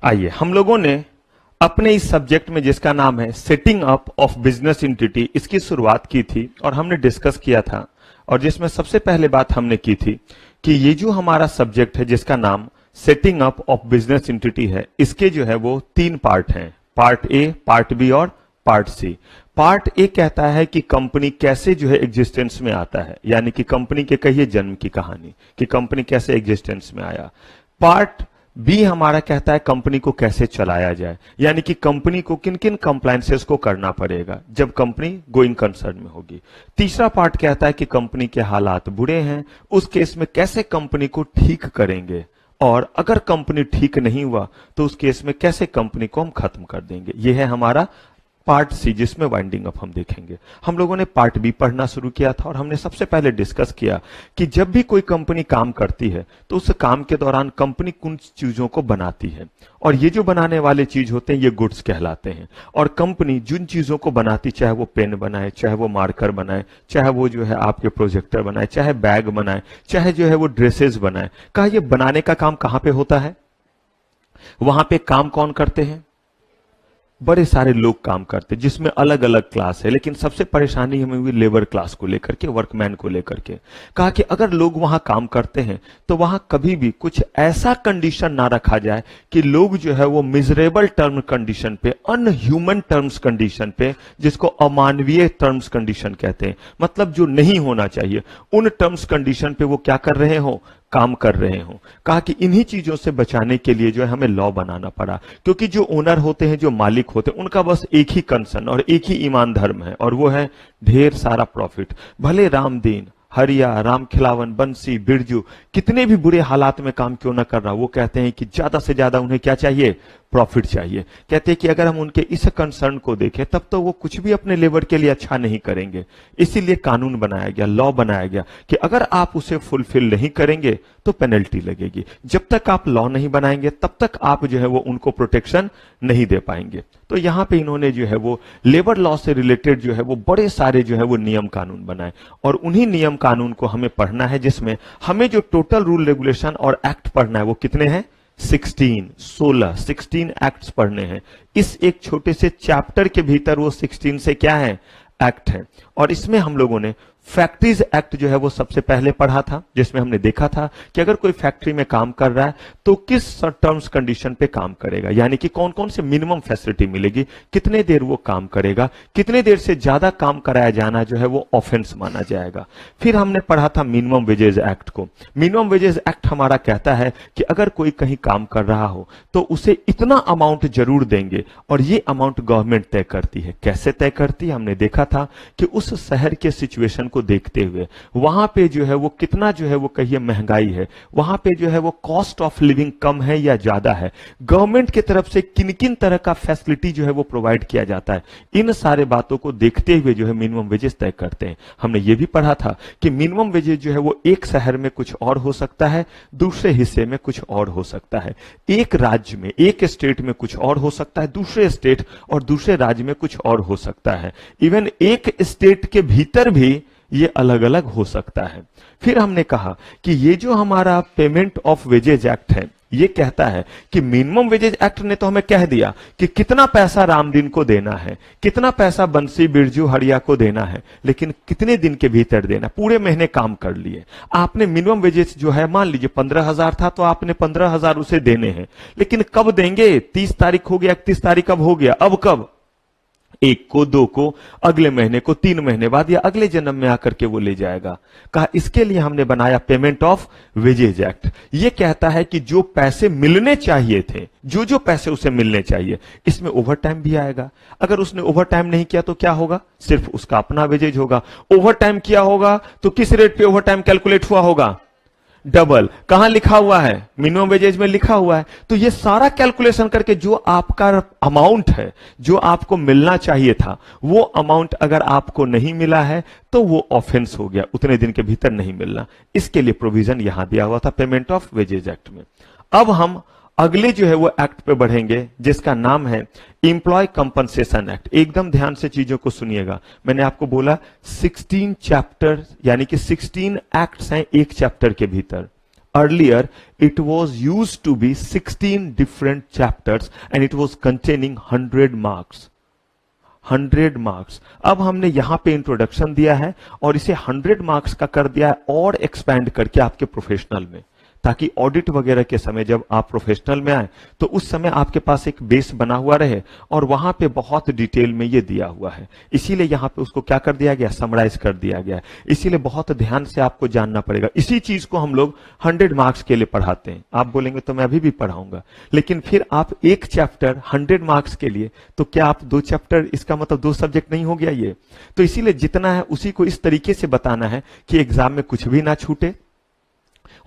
आइए, हम लोगों ने अपने इस सब्जेक्ट में जिसका नाम है setting up of business entity, इसकी शुरुआत की थी और हमने डिस्कस किया था। और जिसमें सबसे पहले बात हमने की थी कि ये जो हमारा सब्जेक्ट है जिसका नाम setting up of business entity है, इसके जो है वो 3 पार्ट हैं, पार्ट ए, पार्ट बी और पार्ट सी। पार्ट ए कहता है कि कंपनी कैसे जो है एग्जिस्टेंस में आता है, यानी कि कंपनी के कहिए जन्म की कहानी कि कंपनी कैसे एग्जिस्टेंस में आया। पार्ट बी हमारा कहता है कंपनी को कैसे चलाया जाए, यानी कि कंपनी को किन किन कंप्लायंसेस को करना पड़ेगा जब कंपनी गोइंग कंसर्न में होगी। तीसरा पार्ट कहता है कि कंपनी के हालात बुरे हैं, उस केस में कैसे कंपनी को ठीक करेंगे, और अगर कंपनी ठीक नहीं हुआ तो उस केस में कैसे कंपनी को हम खत्म कर देंगे। यह है हमारा पार्ट सी, जिसमें वाइंडिंग अप हम देखेंगे। हम लोगों ने पार्ट बी पढ़ना शुरू किया था और हमने सबसे पहले डिस्कस किया कि जब भी कोई कंपनी काम करती है तो उस काम के दौरान कंपनी कुछ चीजों को बनाती है, और ये जो बनाने वाले चीज होते हैं ये गुड्स कहलाते हैं। और कंपनी जिन चीजों को बनाती, चाहे वो पेन बनाए, चाहे वो मार्कर बनाए, चाहे वो जो है आपके प्रोजेक्टर बनाए, चाहे बैग बनाए, चाहे जो है वो ड्रेसेस बनाए, कहा ये बनाने का काम कहां पे होता है? वहां पे काम कौन करते हैं? बड़े सारे लोग काम करते, जिसमें अलग अलग क्लास है, लेकिन सबसे परेशानी हमें हुई लेबर क्लास को लेकर के, वर्कमैन को लेकर के। कहा कि अगर लोग वहां काम करते हैं तो वहां कभी भी कुछ ऐसा कंडीशन ना रखा जाए कि लोग जो है वो मिजरेबल टर्म कंडीशन पे, अनह्यूमन टर्म्स कंडीशन पे, जिसको अमानवीय टर्म्स कंडीशन कहते हैं, मतलब जो नहीं होना चाहिए, उन टर्म्स कंडीशन पे वो क्या कर रहे हो, काम कर रहे हो। कहा कि इन्हीं चीजों से बचाने के लिए जो है हमें लॉ बनाना पड़ा, क्योंकि जो ओनर होते हैं, जो मालिक होते हैं, उनका बस एक ही कंसर्न और एक ही ईमान धर्म है, और वो है ढेर सारा प्रॉफिट। भले रामदीन, हरिया, राम खिलावन, बंसी, बिरजू कितने भी बुरे हालात में काम क्यों ना कर रहा, वो कहते हैं कि ज्यादा से ज्यादा उन्हें क्या चाहिए, प्रॉफिट चाहिए। कहते हैं कि अगर हम उनके इस कंसर्न को देखें तब तो वो कुछ भी अपने लेबर के लिए अच्छा नहीं करेंगे। इसीलिए कानून बनाया गया, लॉ बनाया गया कि अगर आप उसे फुलफिल नहीं करेंगे तो पेनल्टी लगेगी। जब तक आप लॉ नहीं बनाएंगे तब तक आप जो है वो उनको प्रोटेक्शन नहीं दे पाएंगे। तो यहां पे इन्होंने जो है वो लेबर लॉ से रिलेटेड जो है वो बड़े सारे जो है वो नियम कानून बनाए, और उन्हीं नियम कानून को हमें पढ़ना है, जिसमें हमें जो टोटल रूल रेगुलेशन और एक्ट पढ़ना है वो कितने हैं? 16 एक्ट्स पढ़ने हैं। इस एक छोटे से चैप्टर के भीतर वो 16 से क्या है, एक्ट है। और इसमें हम लोगों ने फैक्ट्रीज एक्ट जो है वो सबसे पहले पढ़ा था, जिसमें हमने देखा था कि अगर कोई फैक्ट्री में काम कर रहा है तो किस टर्म्स कंडीशन पे काम करेगा, यानी कि कौन कौन से मिनिमम फैसिलिटी मिलेगी, कितने देर वो काम करेगा, कितने देर से ज्यादा काम कराया जाना जो है वो ऑफेंस माना जाएगा। फिर हमने पढ़ा था मिनिमम वेजेज एक्ट को। मिनिमम वेजेज एक्ट हमारा कहता है कि अगर कोई कहीं काम कर रहा हो तो उसे इतना अमाउंट जरूर देंगे, और ये अमाउंट गवर्नमेंट तय करती है। कैसे तय करती है? हमने देखा था कि उस शहर के सिचुएशन को देखते हुए, वहां पे जो है वो कितना जो है वो कहिए महंगाई है, वहां पे जो है वो कॉस्ट ऑफ लिविंग कम है या ज्यादा है, गवर्नमेंट की तरफ से किन किन तरह का फैसिलिटी जो है वो प्रोवाइड किया जाता है, इन सारे बातों को देखते हुए जो है मिनिमम वेजेस तय करते हैं। हमने ये भी पढ़ा था कि मिनिमम वेजेस जो है वो एक शहर में कुछ और हो सकता है, दूसरे हिस्से में कुछ और हो सकता है, एक राज्य में, एक स्टेट में कुछ और हो सकता है, दूसरे स्टेट और दूसरे राज्य में कुछ और हो सकता है, इवन एक स्टेट के भीतर भी ये अलग अलग हो सकता है। फिर हमने कहा कि ये जो हमारा पेमेंट ऑफ वेजेज एक्ट है, ये कहता है कि मिनिमम वेजेज एक्ट ने तो हमें कह दिया कि कितना पैसा रामदीन को देना है, कितना पैसा बंसी, बिरजू, हरिया को देना है, लेकिन कितने दिन के भीतर देना। पूरे महीने काम कर लिए आपने, मिनिमम वेजेस जो है मान लीजिए 15,000 था तो आपने 15,000 उसे देने हैं, लेकिन कब देंगे? 30 तारीख हो गया, 31 तारीख अब हो गया, अब कब? 1 को, 2 को, अगले महीने को, 3 महीने बाद या अगले जन्म में आकर के वो ले जाएगा। कहा इसके लिए हमने बनाया पेमेंट ऑफ वेजेज एक्ट। ये कहता है कि जो पैसे मिलने चाहिए थे, जो जो पैसे उसे मिलने चाहिए, इसमें ओवर टाइम भी आएगा। अगर उसने ओवर टाइम नहीं किया तो क्या होगा? सिर्फ उसका अपना वेजेज होगा। ओवर टाइम किया होगा तो किस रेट पे ओवर टाइम कैलकुलेट हुआ होगा? डबल। कहां लिखा हुआ है? मिनिमम वेजेज में लिखा हुआ है। तो ये सारा कैलकुलेशन करके जो आपका अमाउंट है, जो आपको मिलना चाहिए था, वो अमाउंट अगर आपको नहीं मिला है तो वो ऑफेंस हो गया, उतने दिन के भीतर नहीं मिलना। इसके लिए प्रोविजन यहां दिया हुआ था पेमेंट ऑफ वेजेज एक्ट में। अब हम अगले जो है वो एक्ट पे बढ़ेंगे, जिसका नाम है एम्प्लॉय कंपनसेशन एक्ट। एकदम ध्यान से चीजों को सुनिएगा। मैंने आपको बोला 16 चैप्टर यानी कि 16 एक्ट्स हैं एक चैप्टर के भीतर। earlier it was used to be 16 different chapters and it was containing 100 marks. 100 marks. अब हमने यहां पे इंट्रोडक्शन दिया है और इसे 100 मार्क्स का कर दिया है और एक्सपैंड करके आपके प्रोफेशनल में, ताकि ऑडिट वगैरह के समय जब आप प्रोफेशनल में आए तो उस समय आपके पास एक बेस बना हुआ रहे और वहां पे बहुत डिटेल में ये दिया हुआ है. इसीलिए यहां पे उसको क्या कर दिया गया, समराइज कर दिया गया. इसीलिए बहुत ध्यान से आपको जानना पड़ेगा. इसी चीज को हम लोग 100 मार्क्स के लिए पढ़ाते हैं. आप बोलेंगे तो मैं अभी भी पढ़ाऊंगा, लेकिन फिर आप एक चैप्टर 100 मार्क्स के लिए, तो क्या आप 2 चैप्टर, इसका मतलब 2 सब्जेक्ट नहीं हो गया ये? तो इसीलिए जितना है उसी को इस तरीके से बताना है कि एग्जाम में कुछ भी ना छूटे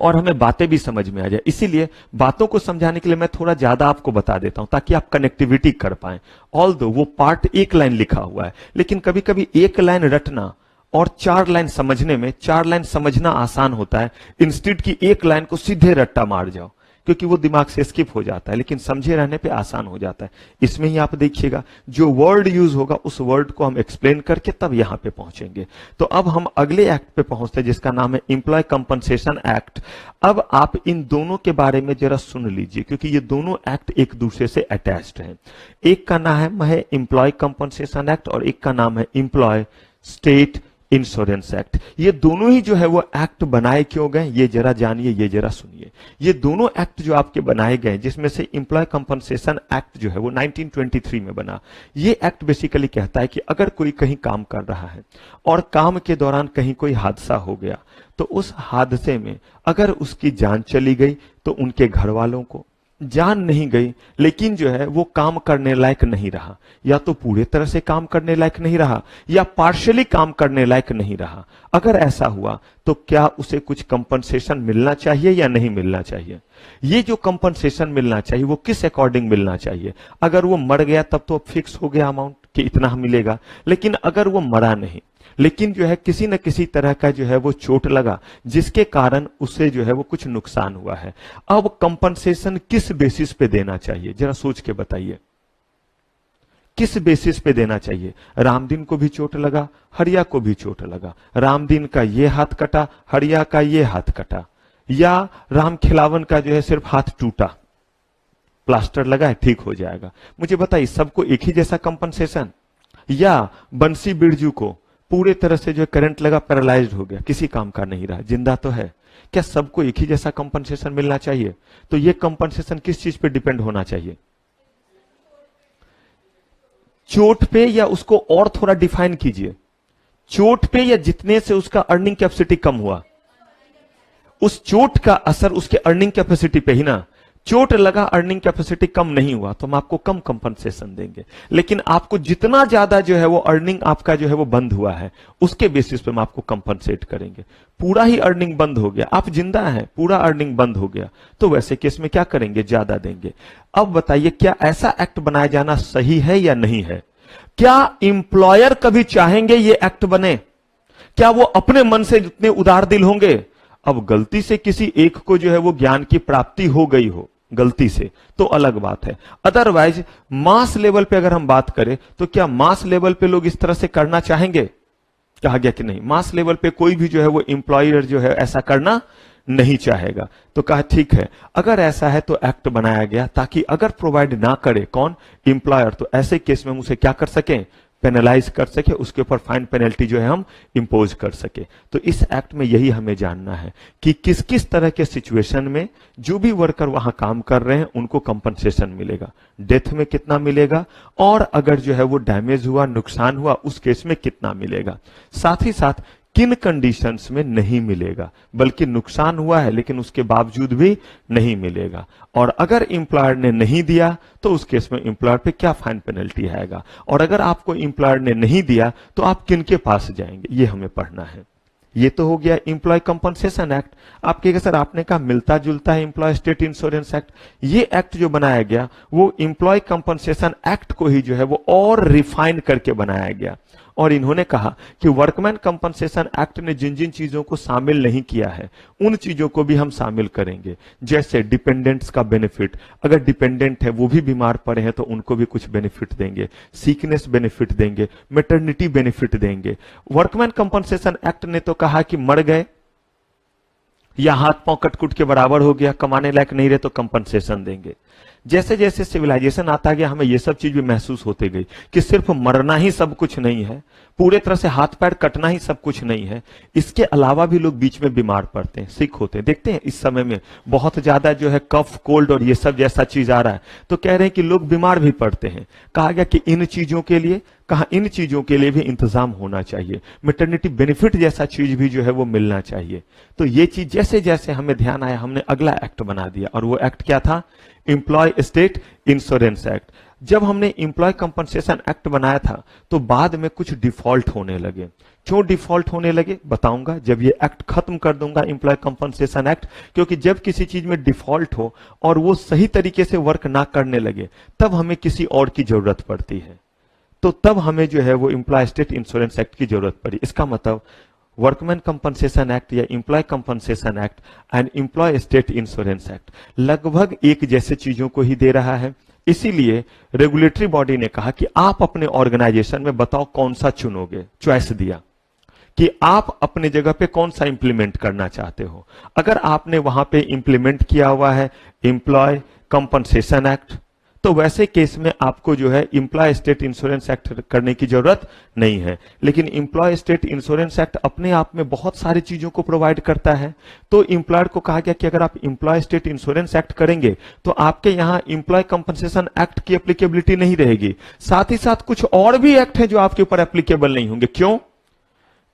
और हमें बातें भी समझ में आ जाए. इसीलिए बातों को समझाने के लिए मैं थोड़ा ज्यादा आपको बता देता हूं ताकि आप कनेक्टिविटी कर पाएं. ऑल्दो वो पार्ट एक लाइन लिखा हुआ है, लेकिन कभी कभी एक लाइन रटना और 4 लाइन समझने में, 4 लाइन समझना आसान होता है इंस्टेड की एक लाइन को सीधे रट्टा मार जाओ, क्योंकि वो दिमाग से स्किप हो जाता है, लेकिन समझे रहने पे आसान हो जाता है. इसमें ही आप देखिएगा जो वर्ड यूज होगा उस वर्ड को हम एक्सप्लेन करके तब यहां पे पहुंचेंगे. तो अब हम अगले एक्ट पे पहुंचते हैं जिसका नाम है एम्प्लॉय कंपनसेशन एक्ट. अब आप इन दोनों के बारे में जरा सुन लीजिए, क्योंकि ये दोनों एक्ट एक दूसरे से अटैच्ड हैं. एक का नाम है एम्प्लॉय कंपनसेशन एक्ट और एक का नाम है एम्प्लॉय स्टेट इंश्योरेंस एक्ट. ये दोनों ही जो है वो एक्ट बनाए क्यों गए ये जरा जानिए, ये जरा सुनिए. ये दोनों एक्ट जो आपके बनाए गए, जिसमें से एम्प्लॉय कंपनसेशन एक्ट जो है वो 1923 में बना. ये एक्ट बेसिकली कहता है कि अगर कोई कहीं काम कर रहा है और काम के दौरान कहीं कोई हादसा हो गया, तो उस हादसे में अगर उसकी जान चली गई तो उनके घर वालों को, जान नहीं गई लेकिन जो है वो काम करने लायक नहीं रहा, या तो पूरे तरह से काम करने लायक नहीं रहा या पार्शियली काम करने लायक नहीं रहा, अगर ऐसा हुआ तो क्या उसे कुछ कंपनसेशन मिलना चाहिए या नहीं मिलना चाहिए? ये जो कंपनसेशन मिलना चाहिए वो किस अकॉर्डिंग मिलना चाहिए? अगर वो मर गया तब तो फिक्स हो गया अमाउंट कि इतना मिलेगा, लेकिन अगर वो मरा नहीं, लेकिन जो है किसी न किसी तरह का जो है वो चोट लगा जिसके कारण उसे जो है वो कुछ नुकसान हुआ है, अब कंपनसेशन किस बेसिस पे देना चाहिए? जरा सोच के बताइए, किस बेसिस पे देना चाहिए? रामदीन को भी चोट लगा, हरिया को भी चोट लगा, रामदीन का ये हाथ कटा, हरिया का ये हाथ कटा, या राम खिलावन का जो है सिर्फ हाथ टूटा, प्लास्टर लगा है ठीक हो जाएगा. मुझे बताइए सबको एक ही जैसा कंपनसेशन, या बंसी बिरजू को पूरे तरह से जो करंट लगा, पैरालाइज्ड हो गया, किसी काम का नहीं रहा, जिंदा तो है, क्या सबको एक ही जैसा कंपनसेशन मिलना चाहिए? तो ये कंपनसेशन किस चीज पे डिपेंड होना चाहिए? चोट पे, या उसको और थोड़ा डिफाइन कीजिए, चोट पे या जितने से उसका अर्निंग कैपेसिटी कम हुआ, उस चोट का असर उसके अर्निंग कैपेसिटी पे ही ना. चोट लगा, अर्निंग कैपेसिटी कम नहीं हुआ तो हम आपको कम कंपनसेशन देंगे, लेकिन आपको जितना ज्यादा जो है वो अर्निंग आपका जो है वो बंद हुआ है उसके बेसिस पे हम आपको कंपनसेट करेंगे. पूरा ही अर्निंग बंद हो गया, आप जिंदा हैं, पूरा अर्निंग बंद हो गया, तो वैसे केस में क्या करेंगे? ज्यादा देंगे. अब बताइए क्या ऐसा एक्ट बनाया जाना सही है या नहीं है? क्या इंप्लॉयर कभी चाहेंगे ये एक्ट बने? क्या वो अपने मन से जितने उदार दिल होंगे? अब गलती से किसी एक को जो है वो ज्ञान की प्राप्ति हो गई हो गलती से तो अलग बात है, अदरवाइज मास लेवल पे अगर हम बात करें तो क्या मास लेवल पे लोग इस तरह से करना चाहेंगे? कहा गया कि नहीं, मास लेवल पे कोई भी जो है वो एम्प्लॉयर जो है ऐसा करना नहीं चाहेगा. तो कहा ठीक है, अगर ऐसा है तो एक्ट बनाया गया ताकि अगर प्रोवाइड ना करे कौन? एम्प्लॉयर, तो ऐसे केस में हम उसे क्या कर सकें? पेनलाइज कर सके, उसके ऊपर फाइन पेनल्टी जो है हम इंपोज कर सके. तो इस एक्ट में यही हमें जानना है कि किस किस तरह के सिचुएशन में जो भी वर्कर वहां काम कर रहे हैं उनको कंपनसेशन मिलेगा, डेथ में कितना मिलेगा, और अगर जो है वो डैमेज हुआ, नुकसान हुआ, उस केस में कितना मिलेगा. साथ ही साथ किन कंडीशंस में नहीं मिलेगा, बल्कि नुकसान हुआ है लेकिन उसके बावजूद भी नहीं मिलेगा, और अगर एम्प्लॉयर ने नहीं दिया तो उस केस में एम्प्लॉयर पे क्या फाइन पेनल्टी आएगा, और अगर आपको एम्प्लॉयर ने नहीं दिया तो आप किन के पास जाएंगे, ये हमें पढ़ना है. ये तो हो गया एम्प्लॉय कंपनसेशन एक्ट. आप कहेंगे सर आपने कहा मिलता जुलता है एम्प्लॉय स्टेट इंश्योरेंस एक्ट. ये एक्ट जो बनाया गया वो एम्प्लॉय कंपनसेशन एक्ट को ही जो है वो और रिफाइन करके बनाया गया, और इन्होंने कहा कि वर्कमैन कंपनसेशन एक्ट ने जिन जिन चीजों को शामिल नहीं किया है उन चीजों को भी हम शामिल करेंगे. जैसे डिपेंडेंट्स का बेनिफिट, अगर डिपेंडेंट है वो भी बीमार पड़े हैं तो उनको भी कुछ बेनिफिट देंगे, सीकनेस बेनिफिट देंगे, मैटरनिटी बेनिफिट देंगे. वर्कमैन कंपनसेशन एक्ट ने तो कहा कि मर गए या हाथ पांव कटकुट के बराबर हो गया, कमाने लायक नहीं रहे तो कंपनसेशन देंगे। जैसे जैसे सिविलाइजेशन आता गया हमें ये सब चीज भी महसूस होती गई कि सिर्फ मरना ही सब कुछ नहीं है, पूरे तरह से हाथ पैर कटना ही सब कुछ नहीं है, इसके अलावा भी लोग बीच में बीमार पड़ते हैं, सिक होते हैं। देखते हैं इस समय में बहुत ज्यादा जो है कफ कोल्ड और ये सब जैसा चीज आ रहा है, तो कह रहे हैं कि लोग बीमार भी पड़ते हैं। कहा गया कि इन चीजों के लिए भी इंतजाम होना चाहिए, मैटरनिटी बेनिफिट जैसा चीज भी जो है वो मिलना चाहिए। तो ये चीज जैसे जैसे हमें ध्यान आया हमने अगला एक्ट बना दिया, और वो एक्ट क्या था? Employ state insurance act. जब हमने एम्प्लॉय कंपनसेशन एक्ट बनाया था तो बाद में कुछ डिफॉल्ट होने लगे। क्यों डिफॉल्ट होने लगे बताऊंगा जब ये एक्ट खत्म कर दूंगा, एम्प्लॉय कंपनसेशन एक्ट। क्योंकि जब किसी चीज में डिफॉल्ट हो और वो सही तरीके से वर्क ना करने लगे तब हमें किसी और की जरूरत पड़ती है, तो तब हमें जो है वो एम्प्लॉय स्टेट इंश्योरेंस एक्ट की जरूरत पड़ी। इसका मतलब वर्कमैन कंपनसेशन एक्ट या employ compensation act and employ state insurance act लगभग एक जैसे चीजों को ही दे रहा है। इसीलिए रेगुलेटरी बॉडी ने कहा कि आप अपने ऑर्गेनाइजेशन में बताओ कौन सा चुनोगे, चॉइस दिया कि आप अपने जगह पे कौन सा इंप्लीमेंट करना चाहते हो। अगर आपने वहां पे इंप्लीमेंट किया हुआ है एम्प्लॉय कंपनसेशन एक्ट, तो वैसे केस में आपको जो है एम्प्लॉय स्टेट इंश्योरेंस एक्ट करने की जरूरत नहीं है। लेकिन एम्प्लॉय स्टेट इंश्योरेंस एक्ट अपने आप में बहुत सारी चीजों को प्रोवाइड करता है, तो एम्प्लॉयर को कहा गया कि अगर आप एम्प्लॉय स्टेट इंश्योरेंस एक्ट करेंगे तो आपके यहां एम्प्लॉय कंपनसेशन एक्ट की एप्लीकेबिलिटी नहीं रहेगी, साथ ही साथ कुछ और भी एक्ट है जो आपके ऊपर एप्लीकेबल नहीं होंगे। क्यों?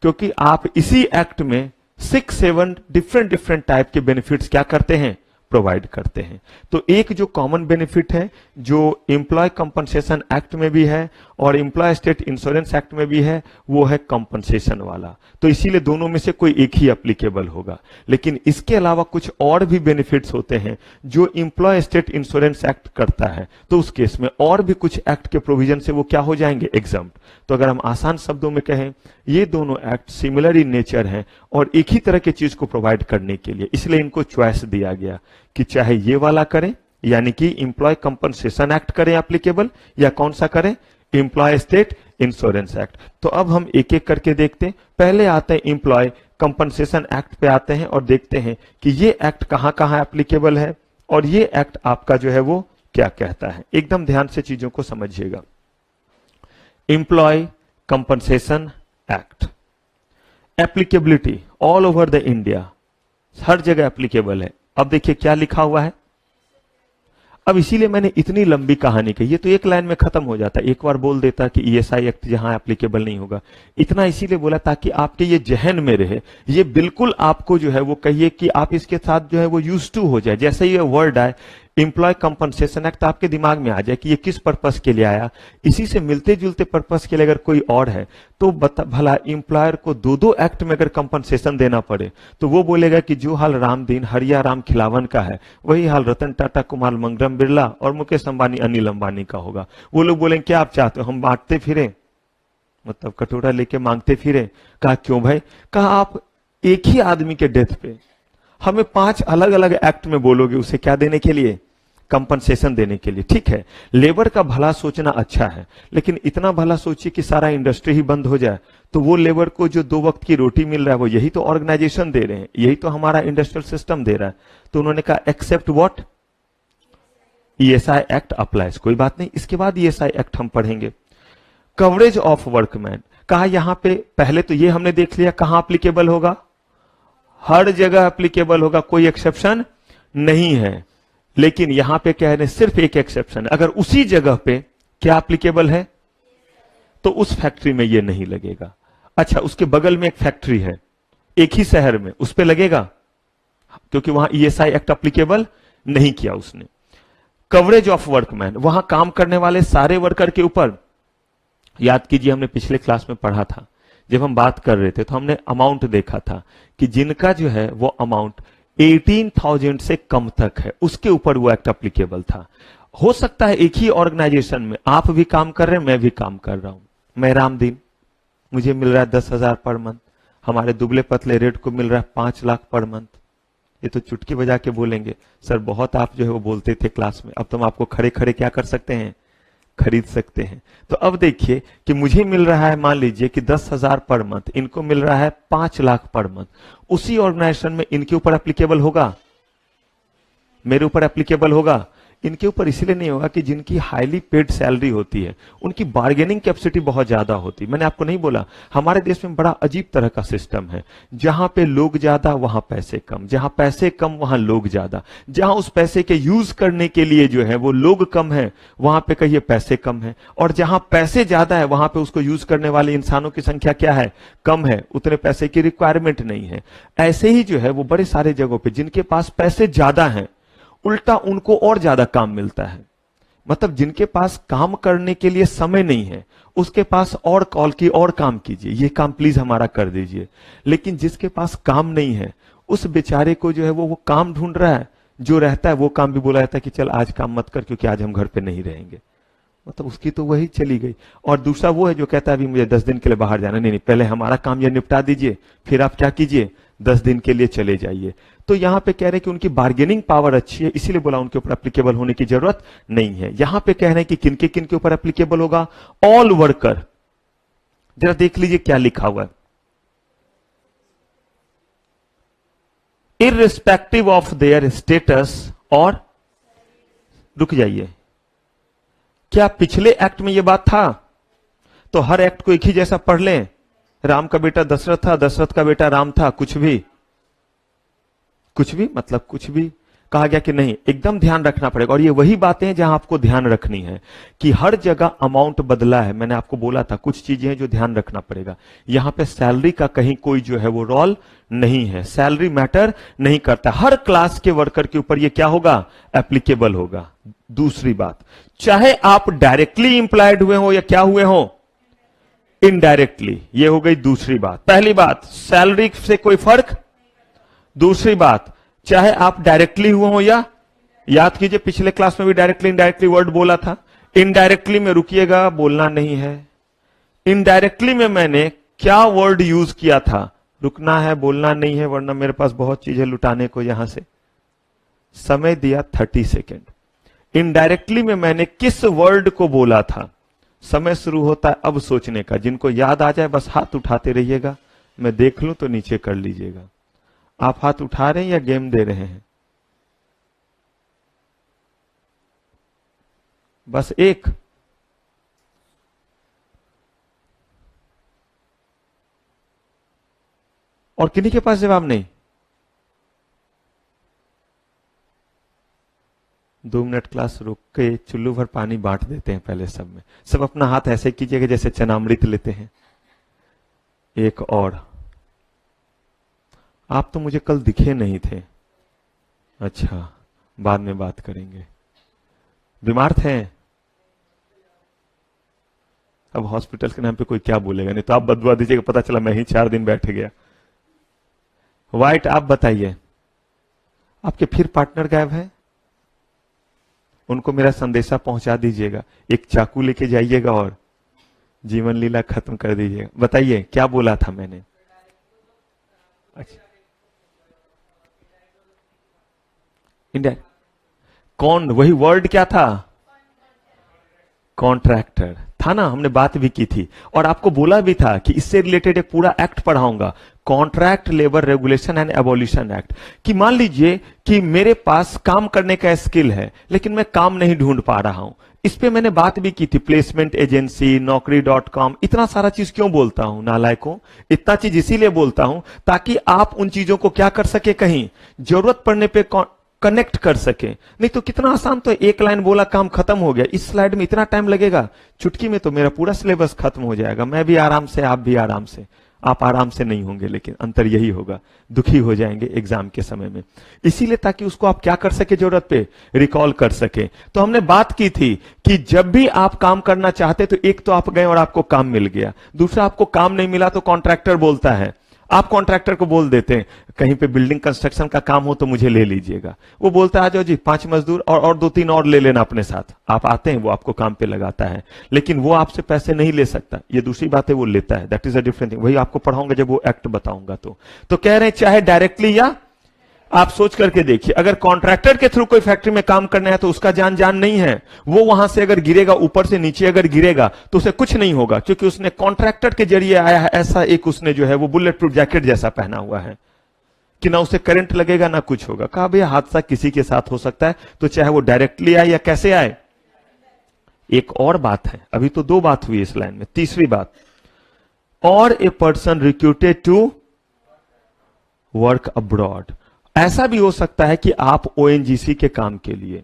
क्योंकि आप इसी एक्ट में 6-7 डिफरेंट टाइप के बेनिफिट्स क्या करते हैं? प्रोवाइड करते हैं। तो एक जो कॉमन बेनिफिट है जो एम्प्लॉय कंपनसेशन एक्ट में भी है और एम्प्लॉय स्टेट इंश्योरेंस एक्ट में भी है, वो है कंपनसेशन वाला। तो इसीलिए दोनों में से कोई एक ही एप्लीकेबल होगा। लेकिन इसके अलावा कुछ और भी बेनिफिट्स होते हैं जो एम्प्लॉय स्टेट इंश्योरेंस एक्ट करता है, तो उस केस में और भी कुछ एक्ट के प्रोविजन से वो क्या हो जाएंगे? एग्जम्प्ट। तो अगर हम आसान शब्दों में कहें, ये दोनों एक्ट सिमिलर इन नेचर हैं और एक ही तरह की चीज को प्रोवाइड करने के लिए, इसलिए इनको चॉइस दिया गया कि चाहे ये वाला करें, यानी कि एम्प्लॉय कंपनसेशन एक्ट करें एप्लीकेबल, या कौन सा करें? Employ state insurance act. तो अब हम एक एक करके देखते हैं। पहले आते हैं एम्प्लॉय कंपनसेशन एक्ट पे आते हैं और देखते हैं कि ये एक्ट कहां कहां एप्लीकेबल है और ये एक्ट आपका जो है वो क्या कहता है। एकदम ध्यान से चीजों को समझिएगा। Employ compensation act applicability all over the India, हर जगह एप्लीकेबल है। अब देखिए क्या लिखा हुआ है। अब इसीलिए मैंने इतनी लंबी कहानी कही, ये तो एक लाइन में खत्म हो जाता, एक बार बोल देता कि ईएसआई एक्ट जहां एप्लीकेबल नहीं होगा। इतना इसीलिए बोला ताकि आपके ये जहन में रहे, ये बिल्कुल आपको जो है वो कहिए कि आप इसके साथ जो है वो यूज टू हो जाए। जैसे ये वर्ड आए एम्प्लॉय कंपनसेशन एक्ट, आपके दिमाग में आ जाए कि ये किस पर्पस के लिए आया। इसी से मिलते जुलते पर्पस के लिए अगर कोई और है तो भला एम्प्लॉयर को दो एक्ट में अगर कंपनसेशन देना पड़े तो वो बोलेगा कि जो हाल रामदीन हरिया राम खिलावन का है वही हाल रतन टाटा कुमार मंगरम बिरला और मुकेश अंबानी अनिल अंबानी का होगा। वो लोग बोलेंगे क्या आप चाहते हो हम बांटते फिरे, मतलब कटोरा लेके मांगते फिरे। कहा क्यों भाई? कहा आप एक ही आदमी के डेथ पे हमें 5 अलग अलग एक्ट में बोलोगे, उसे क्या देने के लिए? कंपनसेशन देने के लिए। ठीक है, लेबर का भला सोचना अच्छा है, लेकिन इतना भला सोचिए कि सारा इंडस्ट्री ही बंद हो जाए तो वो लेबर को जो 2 वक्त की रोटी मिल रहा है वो यही तो ऑर्गेनाइजेशन दे रहे हैं, यही तो हमारा इंडस्ट्रियल सिस्टम दे रहा है। तो उन्होंने कहा except what? ESI act applies. कोई बात नहीं, इसके बाद ईएसआई एक्ट हम पढ़ेंगे। कवरेज ऑफ वर्कमैन, कहा यहां पे पहले तो ये हमने देख लिया कहां एप्लीकेबल होगा, हर जगह एप्लीकेबल होगा, कोई एक्सेप्शन नहीं है। लेकिन यहां पे कह रहे हैं सिर्फ एक एक्सेप्शन है, अगर उसी जगह पे क्या एप्लीकेबल है तो उस फैक्ट्री में ये नहीं लगेगा। अच्छा, उसके बगल में एक फैक्ट्री है एक ही शहर में, उस पे लगेगा क्योंकि वहां ईएसआई एक्ट एप्लीकेबल नहीं किया उसने। कवरेज ऑफ वर्कमैन, वहां काम करने वाले सारे वर्कर के ऊपर, याद कीजिए हमने पिछले क्लास में पढ़ा था, जब हम बात कर रहे थे तो हमने अमाउंट देखा था कि जिनका जो है वो अमाउंट 18,000 से कम तक है उसके ऊपर वो एक्ट एप्लीकेबल था। हो सकता है एक ही ऑर्गेनाइजेशन में आप भी काम कर रहे हैं, मैं भी काम कर रहा हूं। मैं रामदीन, मुझे मिल रहा है 10,000 पर मंथ, हमारे दुबले पतले रेट को मिल रहा है 5 लाख पर मंथ। ये तो चुटकी बजा के बोलेंगे सर बहुत आप जो है वो बोलते थे क्लास में, अब तो हम आपको खड़े खड़े क्या कर सकते हैं? खरीद सकते हैं। तो अब देखिए कि मुझे मिल रहा है, मान लीजिए कि 10,000 पर मंथ, इनको मिल रहा है 5 लाख पर मंथ। उसी ऑर्गेनाइजेशन में इनके ऊपर एप्लीकेबल होगा, मेरे ऊपर एप्लीकेबल होगा? इनके ऊपर इसलिए नहीं होगा कि जिनकी हाईली पेड सैलरी होती है उनकी बार्गेनिंग कैपेसिटी बहुत ज्यादा होती है। मैंने आपको नहीं बोला, हमारे देश में बड़ा अजीब तरह का सिस्टम है, जहां पे लोग ज्यादा वहां पैसे कम, जहां पैसे कम वहां लोग ज्यादा, जहां उस पैसे के यूज करने के लिए जो है वो लोग कम है, वहां पे कहिए पैसे कम है, और जहां पैसे ज्यादा है वहां पे उसको यूज करने वाले इंसानों की संख्या क्या है? कम है, उतने पैसे की रिक्वायरमेंट नहीं है। ऐसे ही जो है वो बड़े सारे जगहों पे जिनके पास पैसे ज्यादा हैं, उल्टा उनको और ज्यादा काम मिलता है। मतलब जिनके पास काम करने के लिए समय नहीं है, उसके पास और कॉल की और काम कीजिए, ये काम प्लीज हमारा कर दीजिए। लेकिन जिसके पास काम नहीं है, उस बेचारे को जो है वो काम ढूंढ रहा है, जो रहता है वो काम भी बोला जाता है कि चल आज काम मत कर क्योंकि आज हम घर पे नहीं रहेंगे। मतलब उसकी तो वही चली गई। और दूसरा वो है जो कहता है अभी मुझे 10 दिन के लिए बाहर जाना, नहीं पहले हमारा काम ये निपटा दीजिए, फिर आप क्या कीजिए, 10 दिन के लिए चले जाइए। तो यहां पे कह रहे हैं कि उनकी बार्गेनिंग पावर अच्छी है, इसीलिए बोला उनके ऊपर एप्लीकेबल होने की जरूरत नहीं है। यहां पे कह रहे हैं कि किनके ऊपर एप्लीकेबल होगा? All worker. जरा देख लीजिए क्या लिखा हुआ है, इररिस्पेक्टिव ऑफ देयर स्टेटस। और रुक जाइए, क्या पिछले एक्ट में यह बात था? तो हर एक्ट को एक ही जैसा पढ़ लें, राम का बेटा दशरथ था, दशरथ का बेटा राम था, कुछ भी मतलब कुछ भी कहा गया कि नहीं? एकदम ध्यान रखना पड़ेगा। और ये वही बातें हैं जहां आपको ध्यान रखनी है कि हर जगह अमाउंट बदला है। मैंने आपको बोला था कुछ चीजें हैं जो ध्यान रखना पड़ेगा। यहां पे सैलरी का कहीं कोई जो है वो रोल नहीं है, सैलरी मैटर नहीं करता। हर क्लास के वर्कर के ऊपर ये क्या होगा? एप्लीकेबल होगा। दूसरी बात, चाहे आप डायरेक्टली इंप्लॉयड हुए हो या क्या हुए हो, इनडायरेक्टली। ये हो गई दूसरी बात। पहली बात, सैलरी से कोई फर्क। दूसरी बात, चाहे आप डायरेक्टली हुए हो या, याद कीजिए पिछले क्लास में भी डायरेक्टली इनडायरेक्टली वर्ड बोला था। इनडायरेक्टली में रुकिएगा, बोलना नहीं है। इनडायरेक्टली में मैंने क्या वर्ड यूज किया था? रुकना है, बोलना नहीं है, वरना मेरे पास बहुत चीजें लुटाने को। यहां से समय दिया 30 सेकेंड। इनडायरेक्टली में मैंने किस वर्ड को बोला था? समय शुरू होता है अब सोचने का। जिनको याद आ जाए बस हाथ उठाते रहिएगा, मैं देख लूं तो नीचे कर लीजिएगा। आप हाथ उठा रहे हैं या गेम दे रहे हैं? बस एक। और किन्हीं के पास जवाब नहीं? 2 मिनट क्लास रुक के चुल्लू भर पानी बांट देते हैं पहले सब में। सब अपना हाथ ऐसे कीजिएगा जैसे चनामृत लेते हैं। एक और। आप तो मुझे कल दिखे नहीं थे। अच्छा, बाद में बात करेंगे। बीमार थे? अब हॉस्पिटल के नाम पे कोई क्या बोलेगा, नहीं तो आप बदुआ दीजिएगा, पता चला मैं ही 4 दिन बैठ गया। व्हाइट, आप बताइए, आपके फिर पार्टनर गायब है? उनको मेरा संदेशा पहुंचा दीजिएगा, एक चाकू लेके जाइएगा और जीवन लीला खत्म कर दीजिएगा। बताइए क्या बोला था मैंने? अच्छा, इंडिया कौन? वही वर्ड क्या था? कॉन्ट्रैक्टर था ना, हमने बात भी की थी और आपको बोला भी था कि इससे रिलेटेड एक पूरा एक्ट पढ़ाऊंगा, contract labour regulation and abolition act. कि मान लीजिए कि मेरे पास काम करने का स्किल है लेकिन मैं काम नहीं ढूंढ पा रहा हूं। इस पे मैंने बात भी की थी, प्लेसमेंट एजेंसी, नौकरी.com, इतना सारा चीज क्यों बोलता हूं नालायकों? इतना चीज इसीलिए बोलता हूं ताकि आप उन चीजों को क्या कर सके, कहीं जरूरत पड़ने पे कनेक्ट कर सके। नहीं तो कितना आसान, तो एक लाइन बोला काम खत्म हो गया। इस स्लाइड में इतना टाइम लगेगा, चुटकी में तो मेरा पूरा सिलेबस खत्म हो जाएगा। मैं भी आराम से, आप भी आराम से। आप आराम से नहीं होंगे लेकिन अंतर यही होगा, दुखी हो जाएंगे एग्जाम के समय में। इसीलिए ताकि उसको आप क्या कर सके, जरूरत पे रिकॉल कर सके। तो हमने बात की थी कि जब भी आप काम करना चाहते तो एक तो आप गए और आपको काम मिल गया, दूसरा आपको काम नहीं मिला तो कॉन्ट्रैक्टर बोलता है, आप कॉन्ट्रैक्टर को बोल देते हैं कहीं पे बिल्डिंग कंस्ट्रक्शन का काम हो तो मुझे ले लीजिएगा। वो बोलता है आ जाओ जी 5 मजदूर और 2-3 और ले लेना अपने साथ। आप आते हैं, वो आपको काम पे लगाता है, लेकिन वो आपसे पैसे नहीं ले सकता। ये दूसरी बात है, वो लेता है, that is a different thing. वही आपको पढ़ाऊंगा जब वो एक्ट बताऊंगा। तो कह रहे हैं चाहे डायरेक्टली या, आप सोच करके देखिए, अगर कॉन्ट्रैक्टर के थ्रू कोई फैक्ट्री में काम करना है तो उसका जान नहीं है। वो वहां से अगर गिरेगा, ऊपर से नीचे अगर गिरेगा तो उसे कुछ नहीं होगा, क्योंकि उसने कॉन्ट्रैक्टर के जरिए आया है। ऐसा एक उसने जो है वो बुलेट प्रूफ जैकेट जैसा पहना हुआ है कि ना उसे करंट लगेगा ना कुछ होगा। कहा भैया हादसा किसी के साथ हो सकता है, तो चाहे वो डायरेक्टली आए या कैसे आए। एक और बात है, अभी तो 2 बात हुई इस लाइन में, तीसरी बात, और a person recruited to work abroad. ऐसा भी हो सकता है कि आप ओएनजीसी के काम के लिए,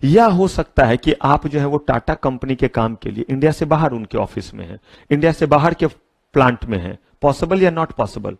या हो सकता है कि आप जो है वो टाटा कंपनी के काम के लिए इंडिया से बाहर उनके ऑफिस में हैं, इंडिया से बाहर के प्लांट में हैं। पॉसिबल या नॉट पॉसिबल?